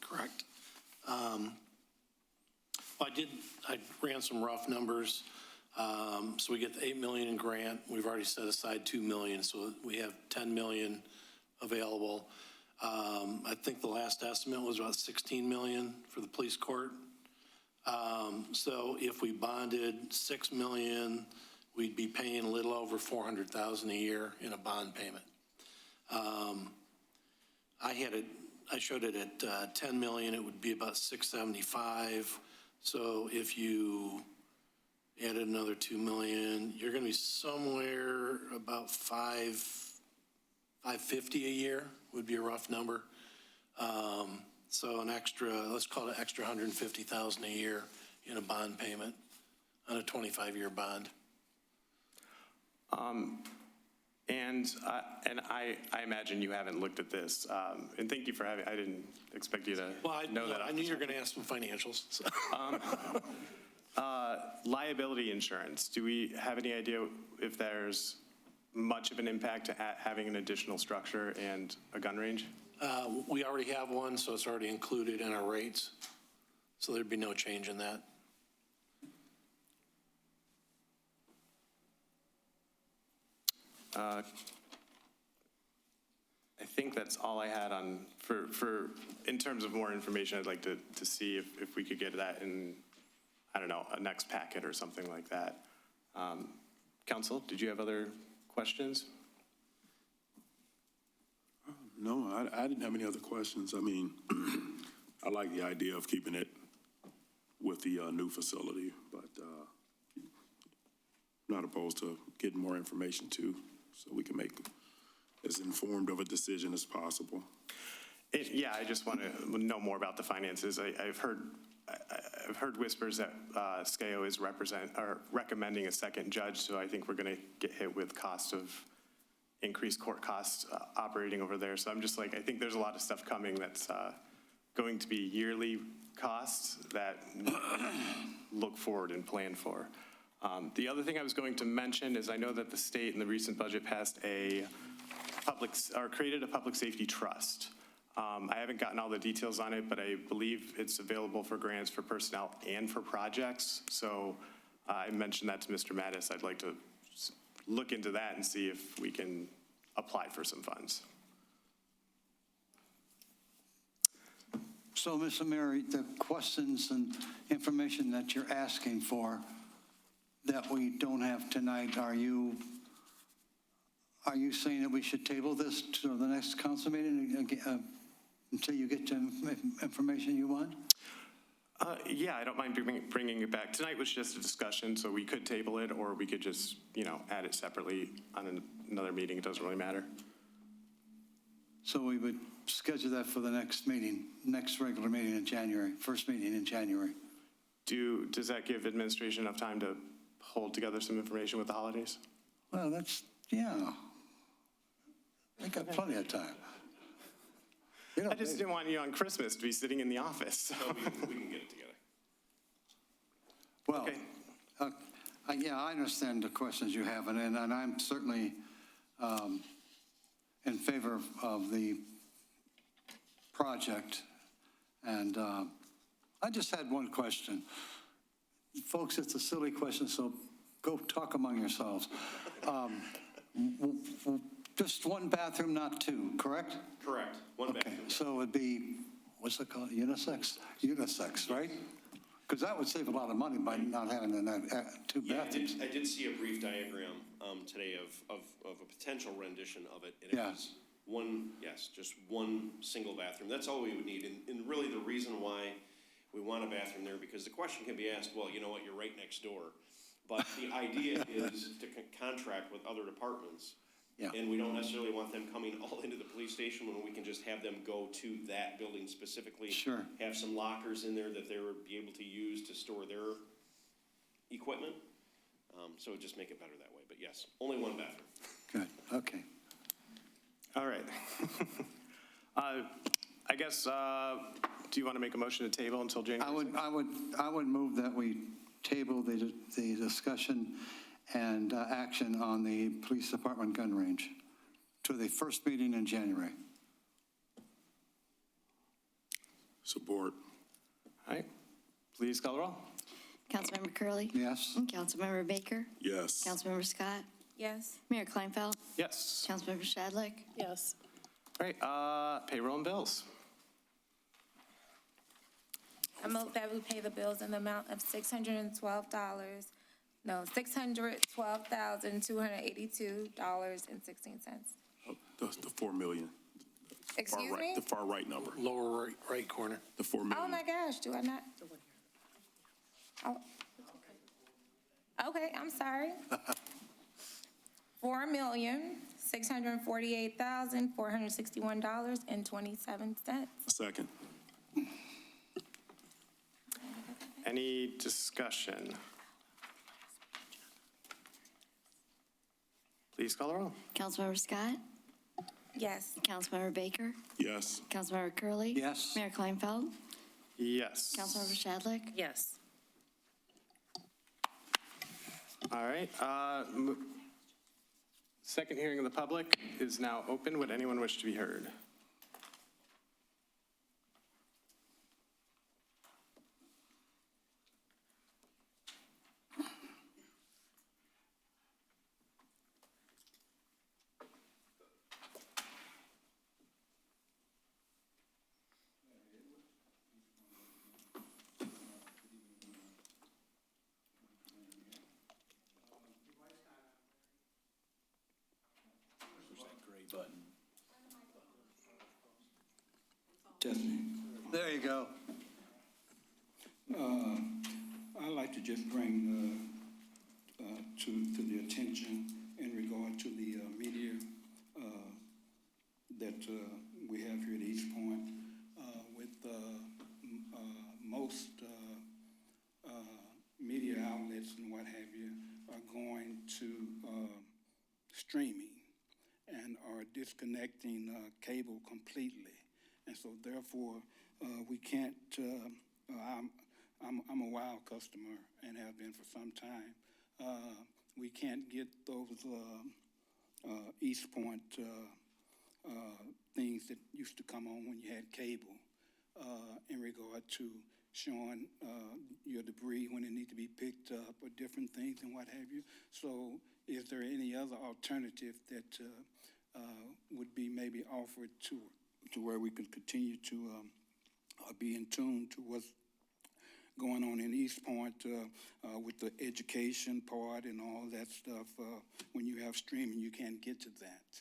Correct. I ran some rough numbers. So we get the 8 million in grant. We've already set aside 2 million, so we have 10 million available. I think the last estimate was about 16 million for the police court. So if we bonded 6 million, we'd be paying a little over 400,000 a year in a bond payment. I showed it at 10 million, it would be about 675. So if you added another 2 million, you're going to be somewhere about 550 a year would be a rough number. So an extra, let's call it extra 150,000 a year in a bond payment on a 25-year bond. And I imagine you haven't looked at this, and thank you for having, I didn't expect you to know that. I knew you were going to ask some financials. So. Liability insurance, do we have any idea if there's much of an impact to having an additional structure and a gun range? We already have one, so it's already included in our rates. So there'd be no change in that. I think that's all I had on, in terms of more information, I'd like to see if we could get that in, I don't know, a next packet or something like that. Council, did you have other questions? No, I didn't have any other questions. I mean, I like the idea of keeping it with the new facility, but not opposed to getting more information too, so we can make as informed of a decision as possible. Yeah, I just want to know more about the finances. I've heard whispers that SCAO is recommending a second judge, so I think we're going to get hit with cost of increased court costs operating over there. So I'm just like, I think there's a lot of stuff coming that's going to be yearly costs that look forward and plan for. The other thing I was going to mention is I know that the state in the recent budget passed created a public safety trust. I haven't gotten all the details on it, but I believe it's available for grants for personnel and for projects. So I mentioned that to Mr. Mattis. I'd like to look into that and see if we can apply for some funds. So, Mr. Mayor, the questions and information that you're asking for that we don't have tonight, are you saying that we should table this to the next council meeting until you get the information you want? Yeah, I don't mind bringing it back. Tonight was just a discussion, so we could table it, or we could just, add it separately on another meeting. It doesn't really matter. So we would schedule that for the next meeting, next regular meeting in January, first meeting in January. Does that give administration enough time to hold together some information with the holidays? Well, yeah. I got plenty of time. I just didn't want you on Christmas to be sitting in the office. So we can get it together. Well, okay. Yeah, I understand the questions you have, and I'm certainly in favor of the project. And I just had one question. Folks, it's a silly question, so go talk among yourselves. Just one bathroom, not two, correct? Correct. One bathroom. So it'd be, what's it called? Unisex? Unisex, right? Because that would save a lot of money by not having two Yeah, bathrooms. I did see a brief diagram today of a potential rendition of it. And it Yeah. was just one single bathroom. That's all we would need. And really the reason why we want a bathroom there, because the question can be asked, well, you know what, you're right next door. But the idea is to contract with other departments. Yeah. And we don't necessarily want them coming all into the police station when we can just have them go to that building specifically. Sure. Have some lockers in there that they would be able to use to store their equipment. So it would just make it better that way. But yes, only one bathroom. Good, okay. All right. I guess, do you want to make a motion to table until January 6th? I would move that we table the discussion and action on the police department gun range to the first meeting in January. Support. All right. Please call the roll. Councilmember Curley, Yes? and Councilmember Baker, Yes. Councilmember Scott, Yes. Mayor Kleinfeld, Yes. Councilmember Shadlick, Yes. All right, payroll and bills. I move that we pay the bills in the amount of $612,282.16. The 4 million. Excuse Far right- me? The far right number, Lower right corner. the 4 million. Oh my gosh, do I not? Oh. Okay, I'm sorry. $4,648,461.27. Second. Any discussion? Please call the roll. Councilmember Scott, Yes. Councilmember Baker, Yes. Councilmember Curley. Yes? Mayor Kleinfeld, Yes. Councilmember Shadlick, Yes. All right. Second hearing of the public is now open. Would anyone wish to be heard? There you go. I'd like to just bring to the attention in regard to the media that we have here at Eastpointe, with most media outlets and what have you are going to streaming and are disconnecting cable completely. And so therefore, we can't, I'm a WOW customer and have been for some time. We can't get those Eastpointe things that used to come on when you had cable in regard to showing your debris when it needs to be picked up or different things and what have you. So is there any other alternative that would be maybe offered to where we could continue to be in tune to what's going on in Eastpointe with the education part and all that stuff? When you have streaming, you can't get to that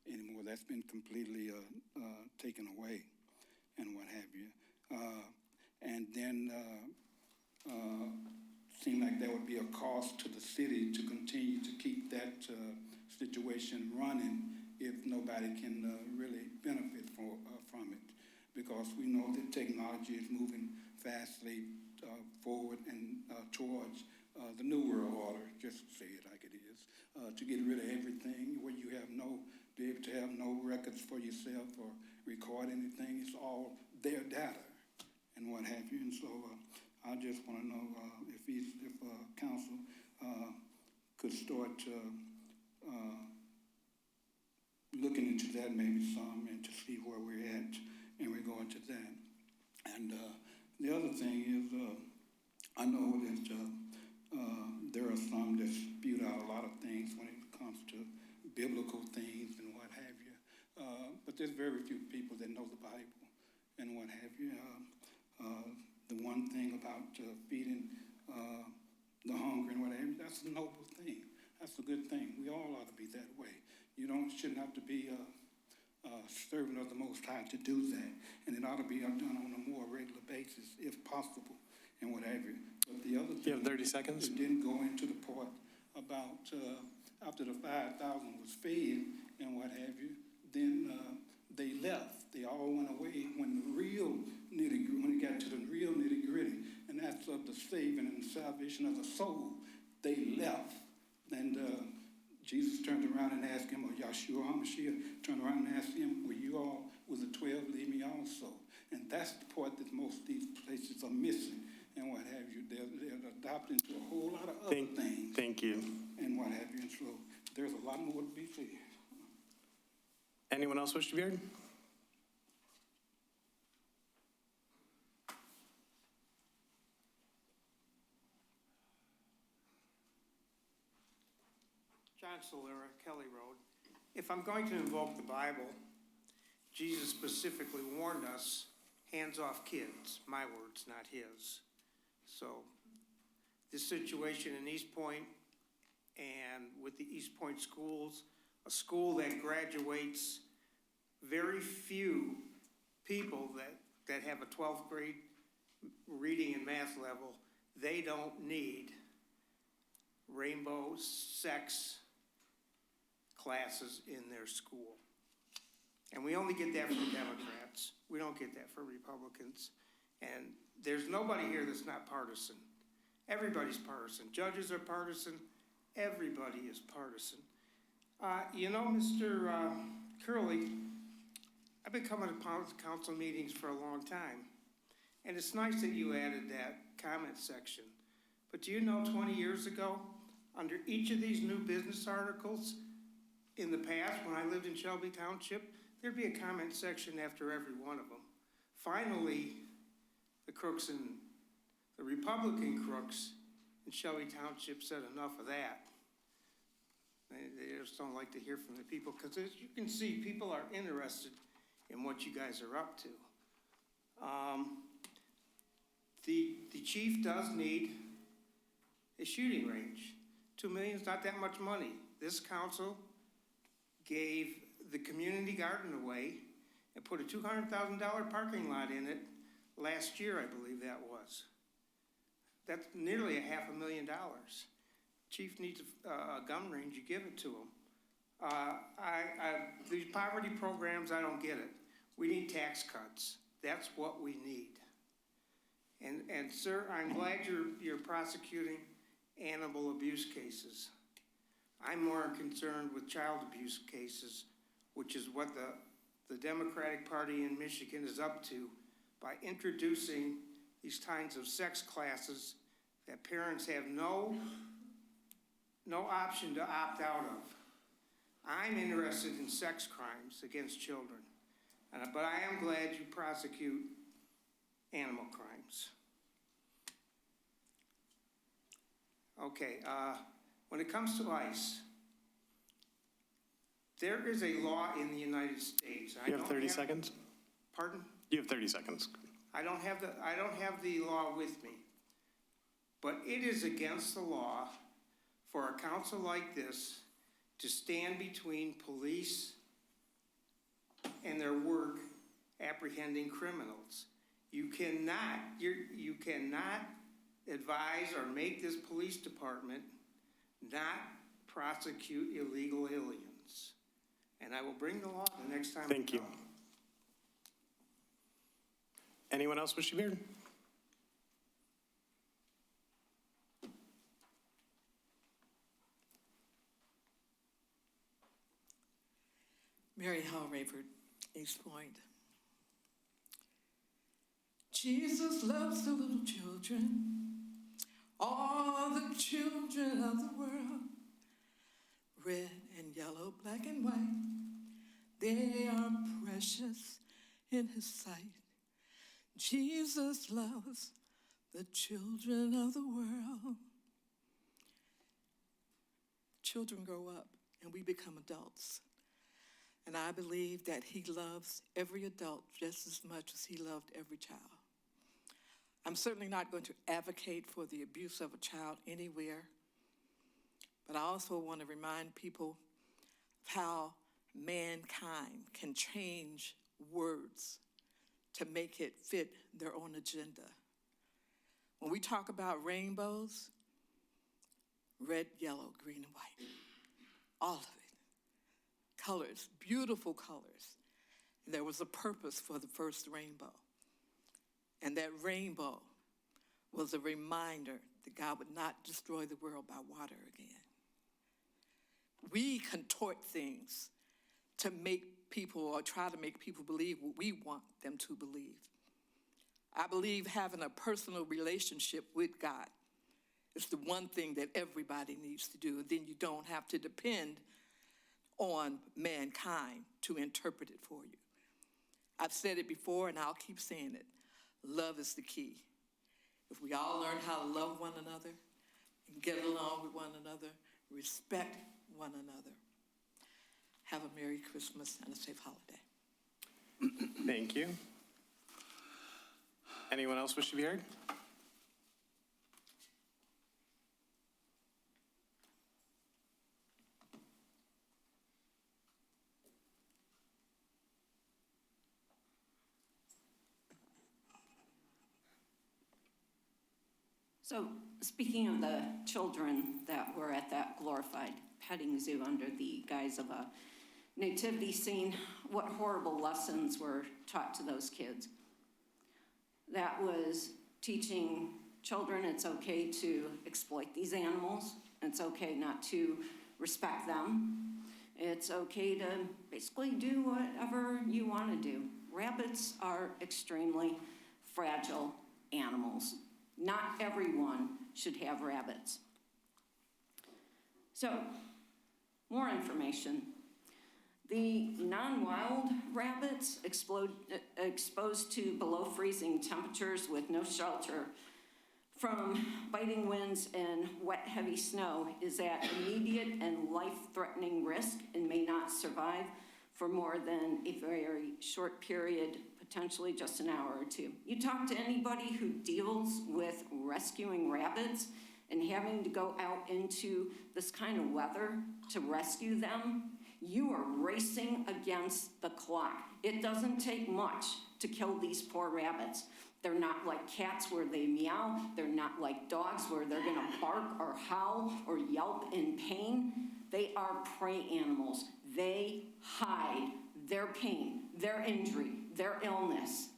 anymore. That's been completely taken away and what have you. And then seemed like there would be a cost to the city to continue to keep that situation running if nobody can really benefit from it, because we know that technology is moving fastly forward and towards the New World Order, just to say it like it is, to get rid of everything where you have be able to have no records for yourself or record anything. It's all their data and what have you. And so I just want to know if council could start looking into that maybe some, and to see where we're at in regard to that. And the other thing is, I know that there are some that spew out a lot of things when it comes to biblical things and what have you. But there's very few people that know the Bible and what have you. the one thing about feeding the hungry and whatever, that's a noble thing. That's a good thing. We all ought to be that way. Shouldn't have to be a servant of the Most High to do that. And it ought to be done on a more regular basis, if possible, and what have you. But the other thing. You have 30 seconds. It didn't go into the part about after the 5,000 was fed and what have you, then they left. They all went away when it got to the real nitty-gritty, and that's of the saving and the salvation of the soul. They left. And Jesus turned around and asked him, or Yahshua HaMashiach turned around and asked him, well, you all was the 12, leave me also. And that's the part that most of these places are missing and what have you. They're adopting to a whole lot of other things. Thank you. And what have you. And so there's a lot more to be said. Anyone else wish to be heard? John Solera, Kelly Road. If I'm going to invoke the Bible, Jesus specifically warned us, hands off kids. My words, not his. So this situation in Eastpointe and with the Eastpointe schools, a school that graduates very few people that have a 12th grade reading and math level, they don't need rainbow sex classes in their school. And we only get that from Democrats. We don't get that for Republicans. And there's nobody here that's not partisan. Everybody's partisan. Judges are partisan. Everybody is partisan. Mr. Curley, I've been coming to council meetings for a long time. And it's nice that you added that comment section. But do you know 20 years ago, under each of these new business articles, in the past, when I lived in Shelby Township, there'd be a comment section after every one of them. Finally, the Republican crooks in Shelby Township said enough of that. They just don't like to hear from the people, because as you can see, people are interested in what you guys are up to. The chief does need a shooting range. $2 million is not that much money. This council gave the community garden away and put a $200,000 parking lot in it last year, I believe that was. That's nearly $500,000. Chief needs a gun range, you give it to him. These poverty programs, I don't get it. We need tax cuts. That's what we need. And sir, I'm glad you're prosecuting animal abuse cases. I'm more concerned with child abuse cases, which is what the Democratic Party in Michigan is up to by introducing these kinds of sex classes that parents have no option to opt out of. I'm interested in sex crimes against children, but I am glad you prosecute animal crimes. Okay, when it comes to ICE, there is a law in the United States. You have 30 seconds. Pardon? You have 30 seconds. I don't have the law with me, but it is against the law for a council like this to stand between police and their work apprehending criminals. You cannot advise or make this police department not prosecute illegal aliens. And I will bring the law the next time. Thank you. Anyone else wish to be heard? Mary Hall Rayford, Eastpointe. Jesus loves the little children, all the children of the world, red and yellow, black and white. They are precious in his sight. Jesus loves the children of the world. Children grow up and we become adults. And I believe that he loves every adult just as much as he loved every child. I'm certainly not going to advocate for the abuse of a child anywhere, but I also want to remind people of how mankind can change words to make it fit their own agenda. When we talk about rainbows, red, yellow, green, and white, all of it, colors, beautiful colors. And there was a purpose for the first rainbow. And that rainbow was a reminder that God would not destroy the world by water again. We contort things to make people, or try to make people believe what we want them to believe. I believe having a personal relationship with God is the one thing that everybody needs to do. And then you don't have to depend on mankind to interpret it for you. I've said it before and I'll keep saying it. Love is the key. If we all learn how to love one another and get along with one another, respect one another, have a Merry Christmas and a safe holiday. Thank you. Anyone else wish to be heard? So, speaking of the children that were at that glorified petting zoo under the guise of a nativity scene, what horrible lessons were taught to those kids? That was teaching children it's okay to exploit these animals. It's okay not to respect them. It's okay to basically do whatever you want to do. Rabbits are extremely fragile animals. Not everyone should have rabbits. So, more information. The non-wild rabbits exposed to below freezing temperatures with no shelter from biting winds and wet, heavy snow is at immediate and life-threatening risk and may not survive for more than a very short period, potentially just an hour or two. You talk to anybody who deals with rescuing rabbits and having to go out into this kind of weather to rescue them, you are racing against the clock. It doesn't take much to kill these poor rabbits. They're not like cats where they meow. They're not like dogs where they're gonna bark or howl or yelp in pain. They are prey animals. They hide their pain, their injury, their illness.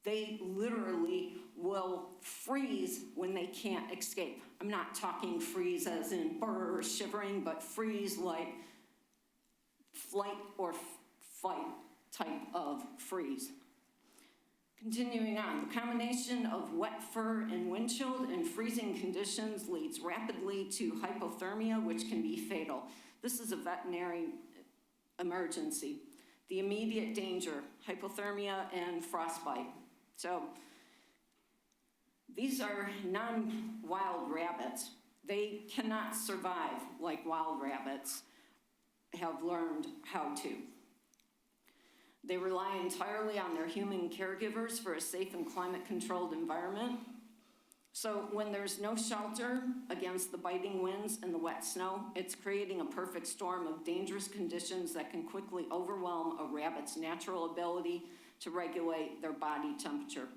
They literally will freeze when they can't escape. I'm not talking freeze as in burr or shivering, but freeze like flight or fight type of freeze. Continuing on, the combination of wet fur and wind chill and freezing conditions leads rapidly to hypothermia, which can be fatal. This is a veterinary emergency. The immediate danger, hypothermia and frostbite. So these are non-wild rabbits. They cannot survive like wild rabbits have learned how to. They rely entirely on their human caregivers for a safe and climate-controlled environment. So when there's no shelter against the biting winds and the wet snow, it's creating a perfect storm of dangerous conditions that can quickly overwhelm a rabbit's natural ability to regulate their body temperature.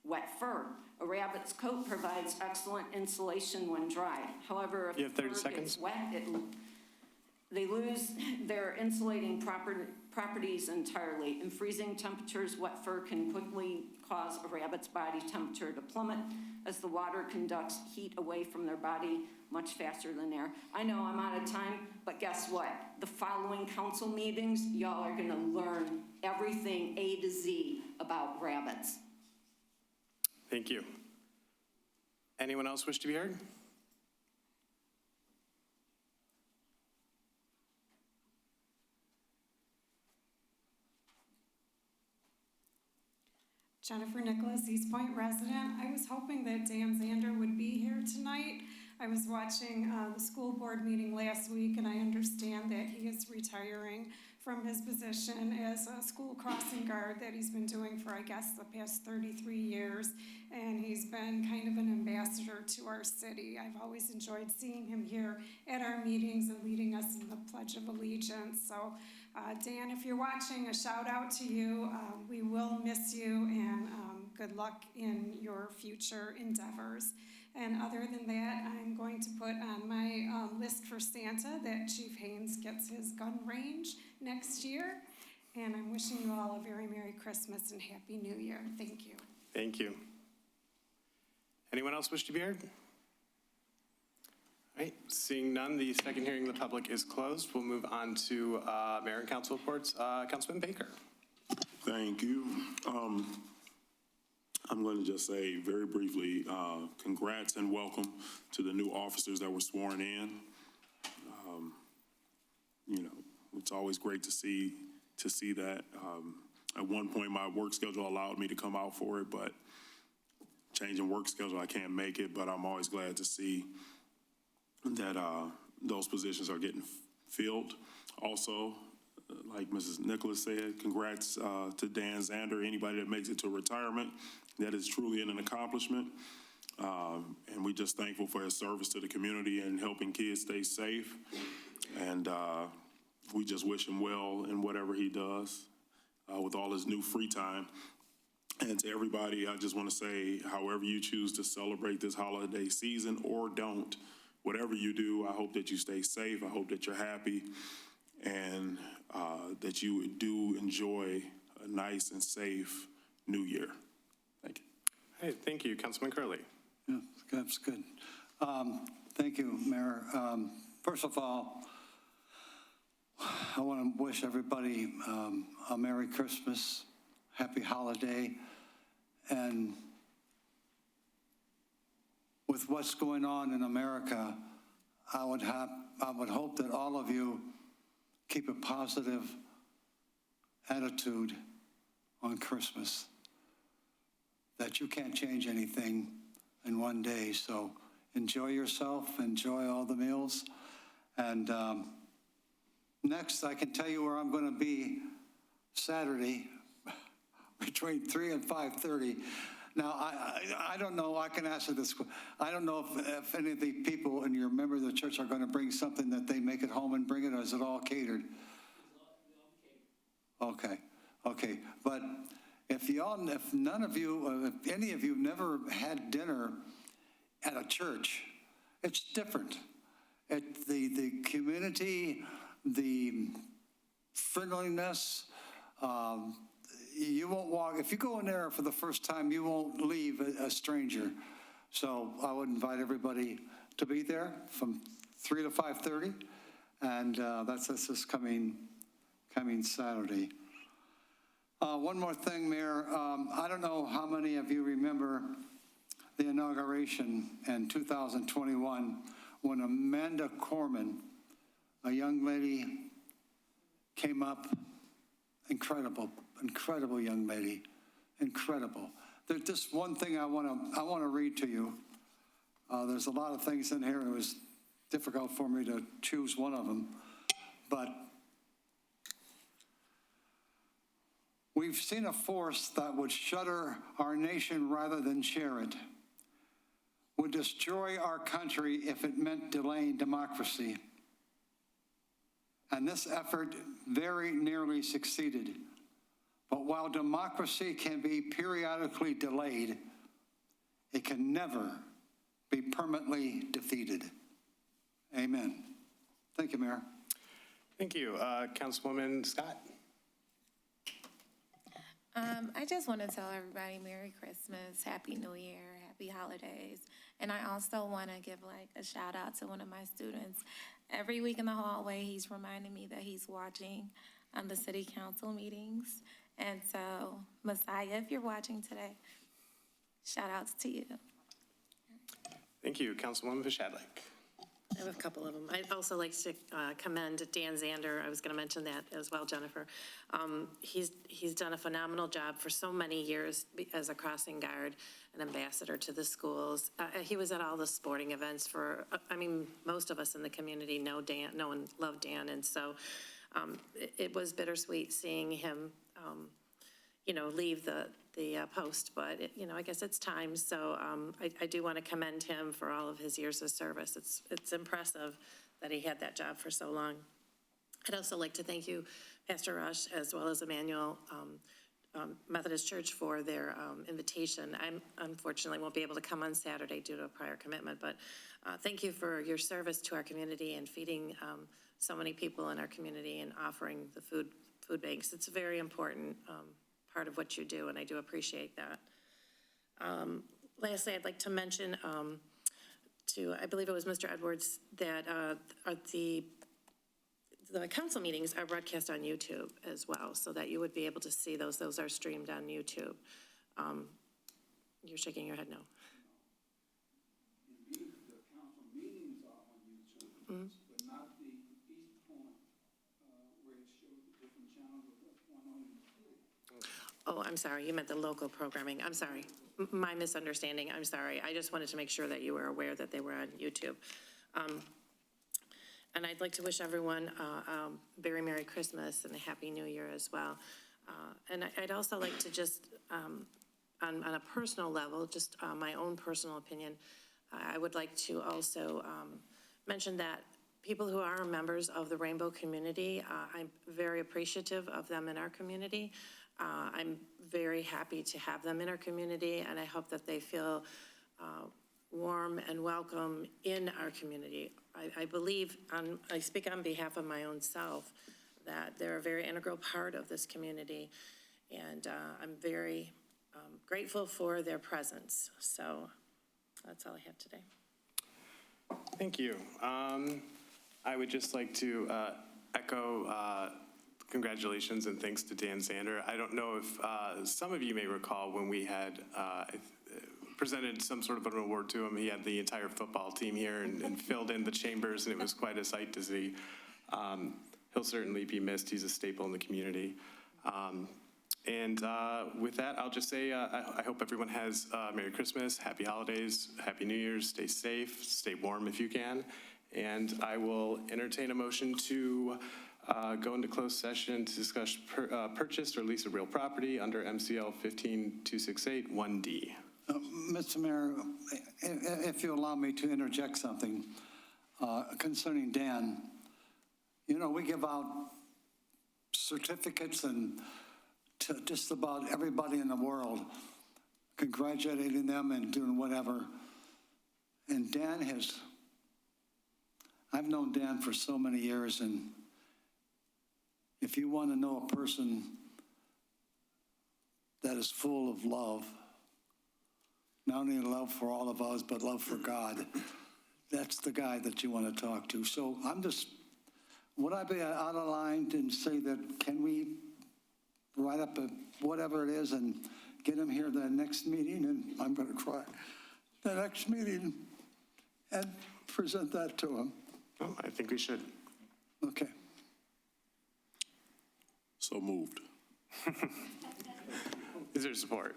Wet fur. A rabbit's coat provides excellent insulation when dry. However, if You have 30 the fur seconds. gets wet, they lose their insulating properties entirely. In freezing temperatures, wet fur can quickly cause a rabbit's body temperature to plummet as the water conducts heat away from their body much faster than air. I know I'm out of time, but guess what? The following council meetings, y'all are gonna learn everything A to Z about rabbits. Thank you. Anyone else wish to be heard? Jennifer Nicholas, Eastpointe resident. I was hoping that Dan Zander would be here tonight. I was watching the school board meeting last week, and I understand that he is retiring from his position as a school crossing guard that he's been doing for, I guess, the past 33 years. And he's been kind of an ambassador to our city. I've always enjoyed seeing him here at our meetings and leading us in the Pledge of Allegiance. So, Dan, if you're watching, a shout out to you. We will miss you, and good luck in your future endeavors. And other than that, I'm going to put on my list for Santa that Chief Haynes gets his gun range next year. And I'm wishing you all a very Merry Christmas and Happy New Year. Thank you. Thank you. Anyone else wish to be heard? All right, seeing none, the second hearing of the public is closed. We'll move on to Mayor and Council reports. Councilman Baker. Thank you. I'm going to just say very briefly, congrats and welcome to the new officers that were sworn in. You know, it's always great to see that. At one point, my work schedule allowed me to come out for it, but changing work schedule, I can't make it, but I'm always glad to see that those positions are getting filled. Also, like Mrs. Nicholas said, congrats to Dan Zander, anybody that makes it to retirement. That is truly an accomplishment. And we're just thankful for his service to the community and helping kids stay safe. And we just wish him well in whatever he does with all his new free time. And to everybody, I just want to say, however you choose to celebrate this holiday season or don't, whatever you do, I hope that you stay safe. I hope that you're happy and that you do enjoy a nice and safe new year. Thank you. All right, thank you. Councilman Curley. Yeah, that's good. Thank you, Mayor. First of all, I want to wish everybody a Merry Christmas, Happy Holiday, and with what's going on in America, I would hope that all of you keep a positive attitude on Christmas, that you can't change anything in one day. So enjoy yourself, enjoy all the meals. And next, I can tell you where I'm going to be Saturday between 3 and 5:30. Now, I don't know, I can answer this. I don't know if any of the people in your member of the church are going to bring something that they make at home and bring it, or is it all catered? Okay. But if none of you, if any of you never had dinner at a church, it's different. The community, the friendliness, you won't walk, if you go in there for the first time, you won't leave a stranger. So I would invite everybody to be there from 3 to 5:30. And that's this coming Saturday. One more thing, Mayor. I don't know how many of you remember the inauguration in 2021 when Amanda Corman, a young lady, came up. Incredible young lady, incredible. There's just one thing I want to read to you. There's a lot of things in here, and it was difficult for me to choose one of them. But we've seen a force that would shudder our nation rather than share it, would destroy our country if it meant delaying democracy. And this effort very nearly succeeded. But while democracy can be periodically delayed, it can never be permanently defeated. Amen. Thank you, Mayor. Thank you. Councilwoman Scott. I just want to tell everybody Merry Christmas, Happy New Year, Happy Holidays. And I also want to give a shout out to one of my students. Every week in the hallway, he's reminding me that he's watching the city council meetings. And so, Messiah, if you're watching today, shout outs to you. Thank you. Councilwoman Pashadlik. I have a couple of them. I'd also like to commend Dan Zander. I was going to mention that as well, Jennifer. He's done a phenomenal job for so many years as a crossing guard, an ambassador to the schools. He was at all the sporting events for, most of us in the community know Dan, know and love Dan. And so it was bittersweet seeing him, leave the post, but I guess it's time. So I do want to commend him for all of his years of service. It's impressive that he had that job for so long. I'd also like to thank you, Pastor Rush, as well as Emmanuel Methodist Church for their invitation. I unfortunately won't be able to come on Saturday due to a prior commitment, but thank you for your service to our community and feeding so many people in our community and offering the food banks. It's a very important part of what you do, and I do appreciate that. Lastly, I'd like to mention I believe it was Mr. Edwards, that the council meetings are broadcast on YouTube as well, so that you would be able to see those. Those are streamed on YouTube. You're shaking your head no. The council meetings are on YouTube, but not the Eastpointe, where it shows the different channels of what's going on in the city. Oh, I'm sorry. You meant the local programming. I'm sorry. My misunderstanding. I'm sorry. I just wanted to make sure that you were aware that they were on YouTube. And I'd like to wish everyone a very Merry Christmas and a Happy New Year as well. And I'd also like to just, on a personal level, just my own personal opinion, I would like to also mention that people who are members of the Rainbow community, I'm very appreciative of them in our community. I'm very happy to have them in our community, and I hope that they feel warm and welcome in our community. I believe, I speak on behalf of my own self, that they're a very integral part of this community, and I'm very grateful for their presence. So that's all I have today. Thank you. I would just like to echo congratulations and thanks to Dan Zander. I don't know if some of you may recall when we had presented some sort of an award to him. He had the entire football team here and filled in the chambers, and it was quite a sight to see. He'll certainly be missed. He's a staple in the community. And with that, I'll just say I hope everyone has Merry Christmas, Happy Holidays, Happy New Year's, stay safe, stay warm if you can. And I will entertain a motion to go into closed session to discuss purchase or lease of real property under MCL 15268 1D. Mr. Mayor, if you allow me to interject something concerning Dan. We give out certificates and to just about everybody in the world, congratulating them and doing whatever. And I've known Dan for so many years, and if you want to know a person that is full of love, not only love for all of us, but love for God, that's the guy that you want to talk to. So would I be out of line and say that, can we write up whatever it is and get him here the next meeting, and I'm going to cry, the next meeting, and present that to him? Oh, I think we should. Okay. So moved. Is there support?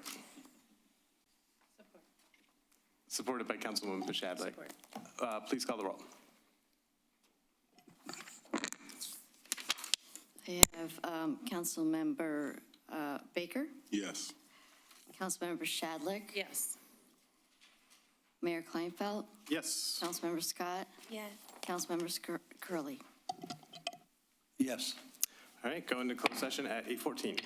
Supported by Councilwoman Pashadlik. Please call the roll. I have Councilmember Baker, Yes. Councilmember Shadlick, Yes. Mayor Kleinfeld, Yes. Councilmember Scott, Yes. Councilmember Curley. Yes. All right, go into closed session at 8:14.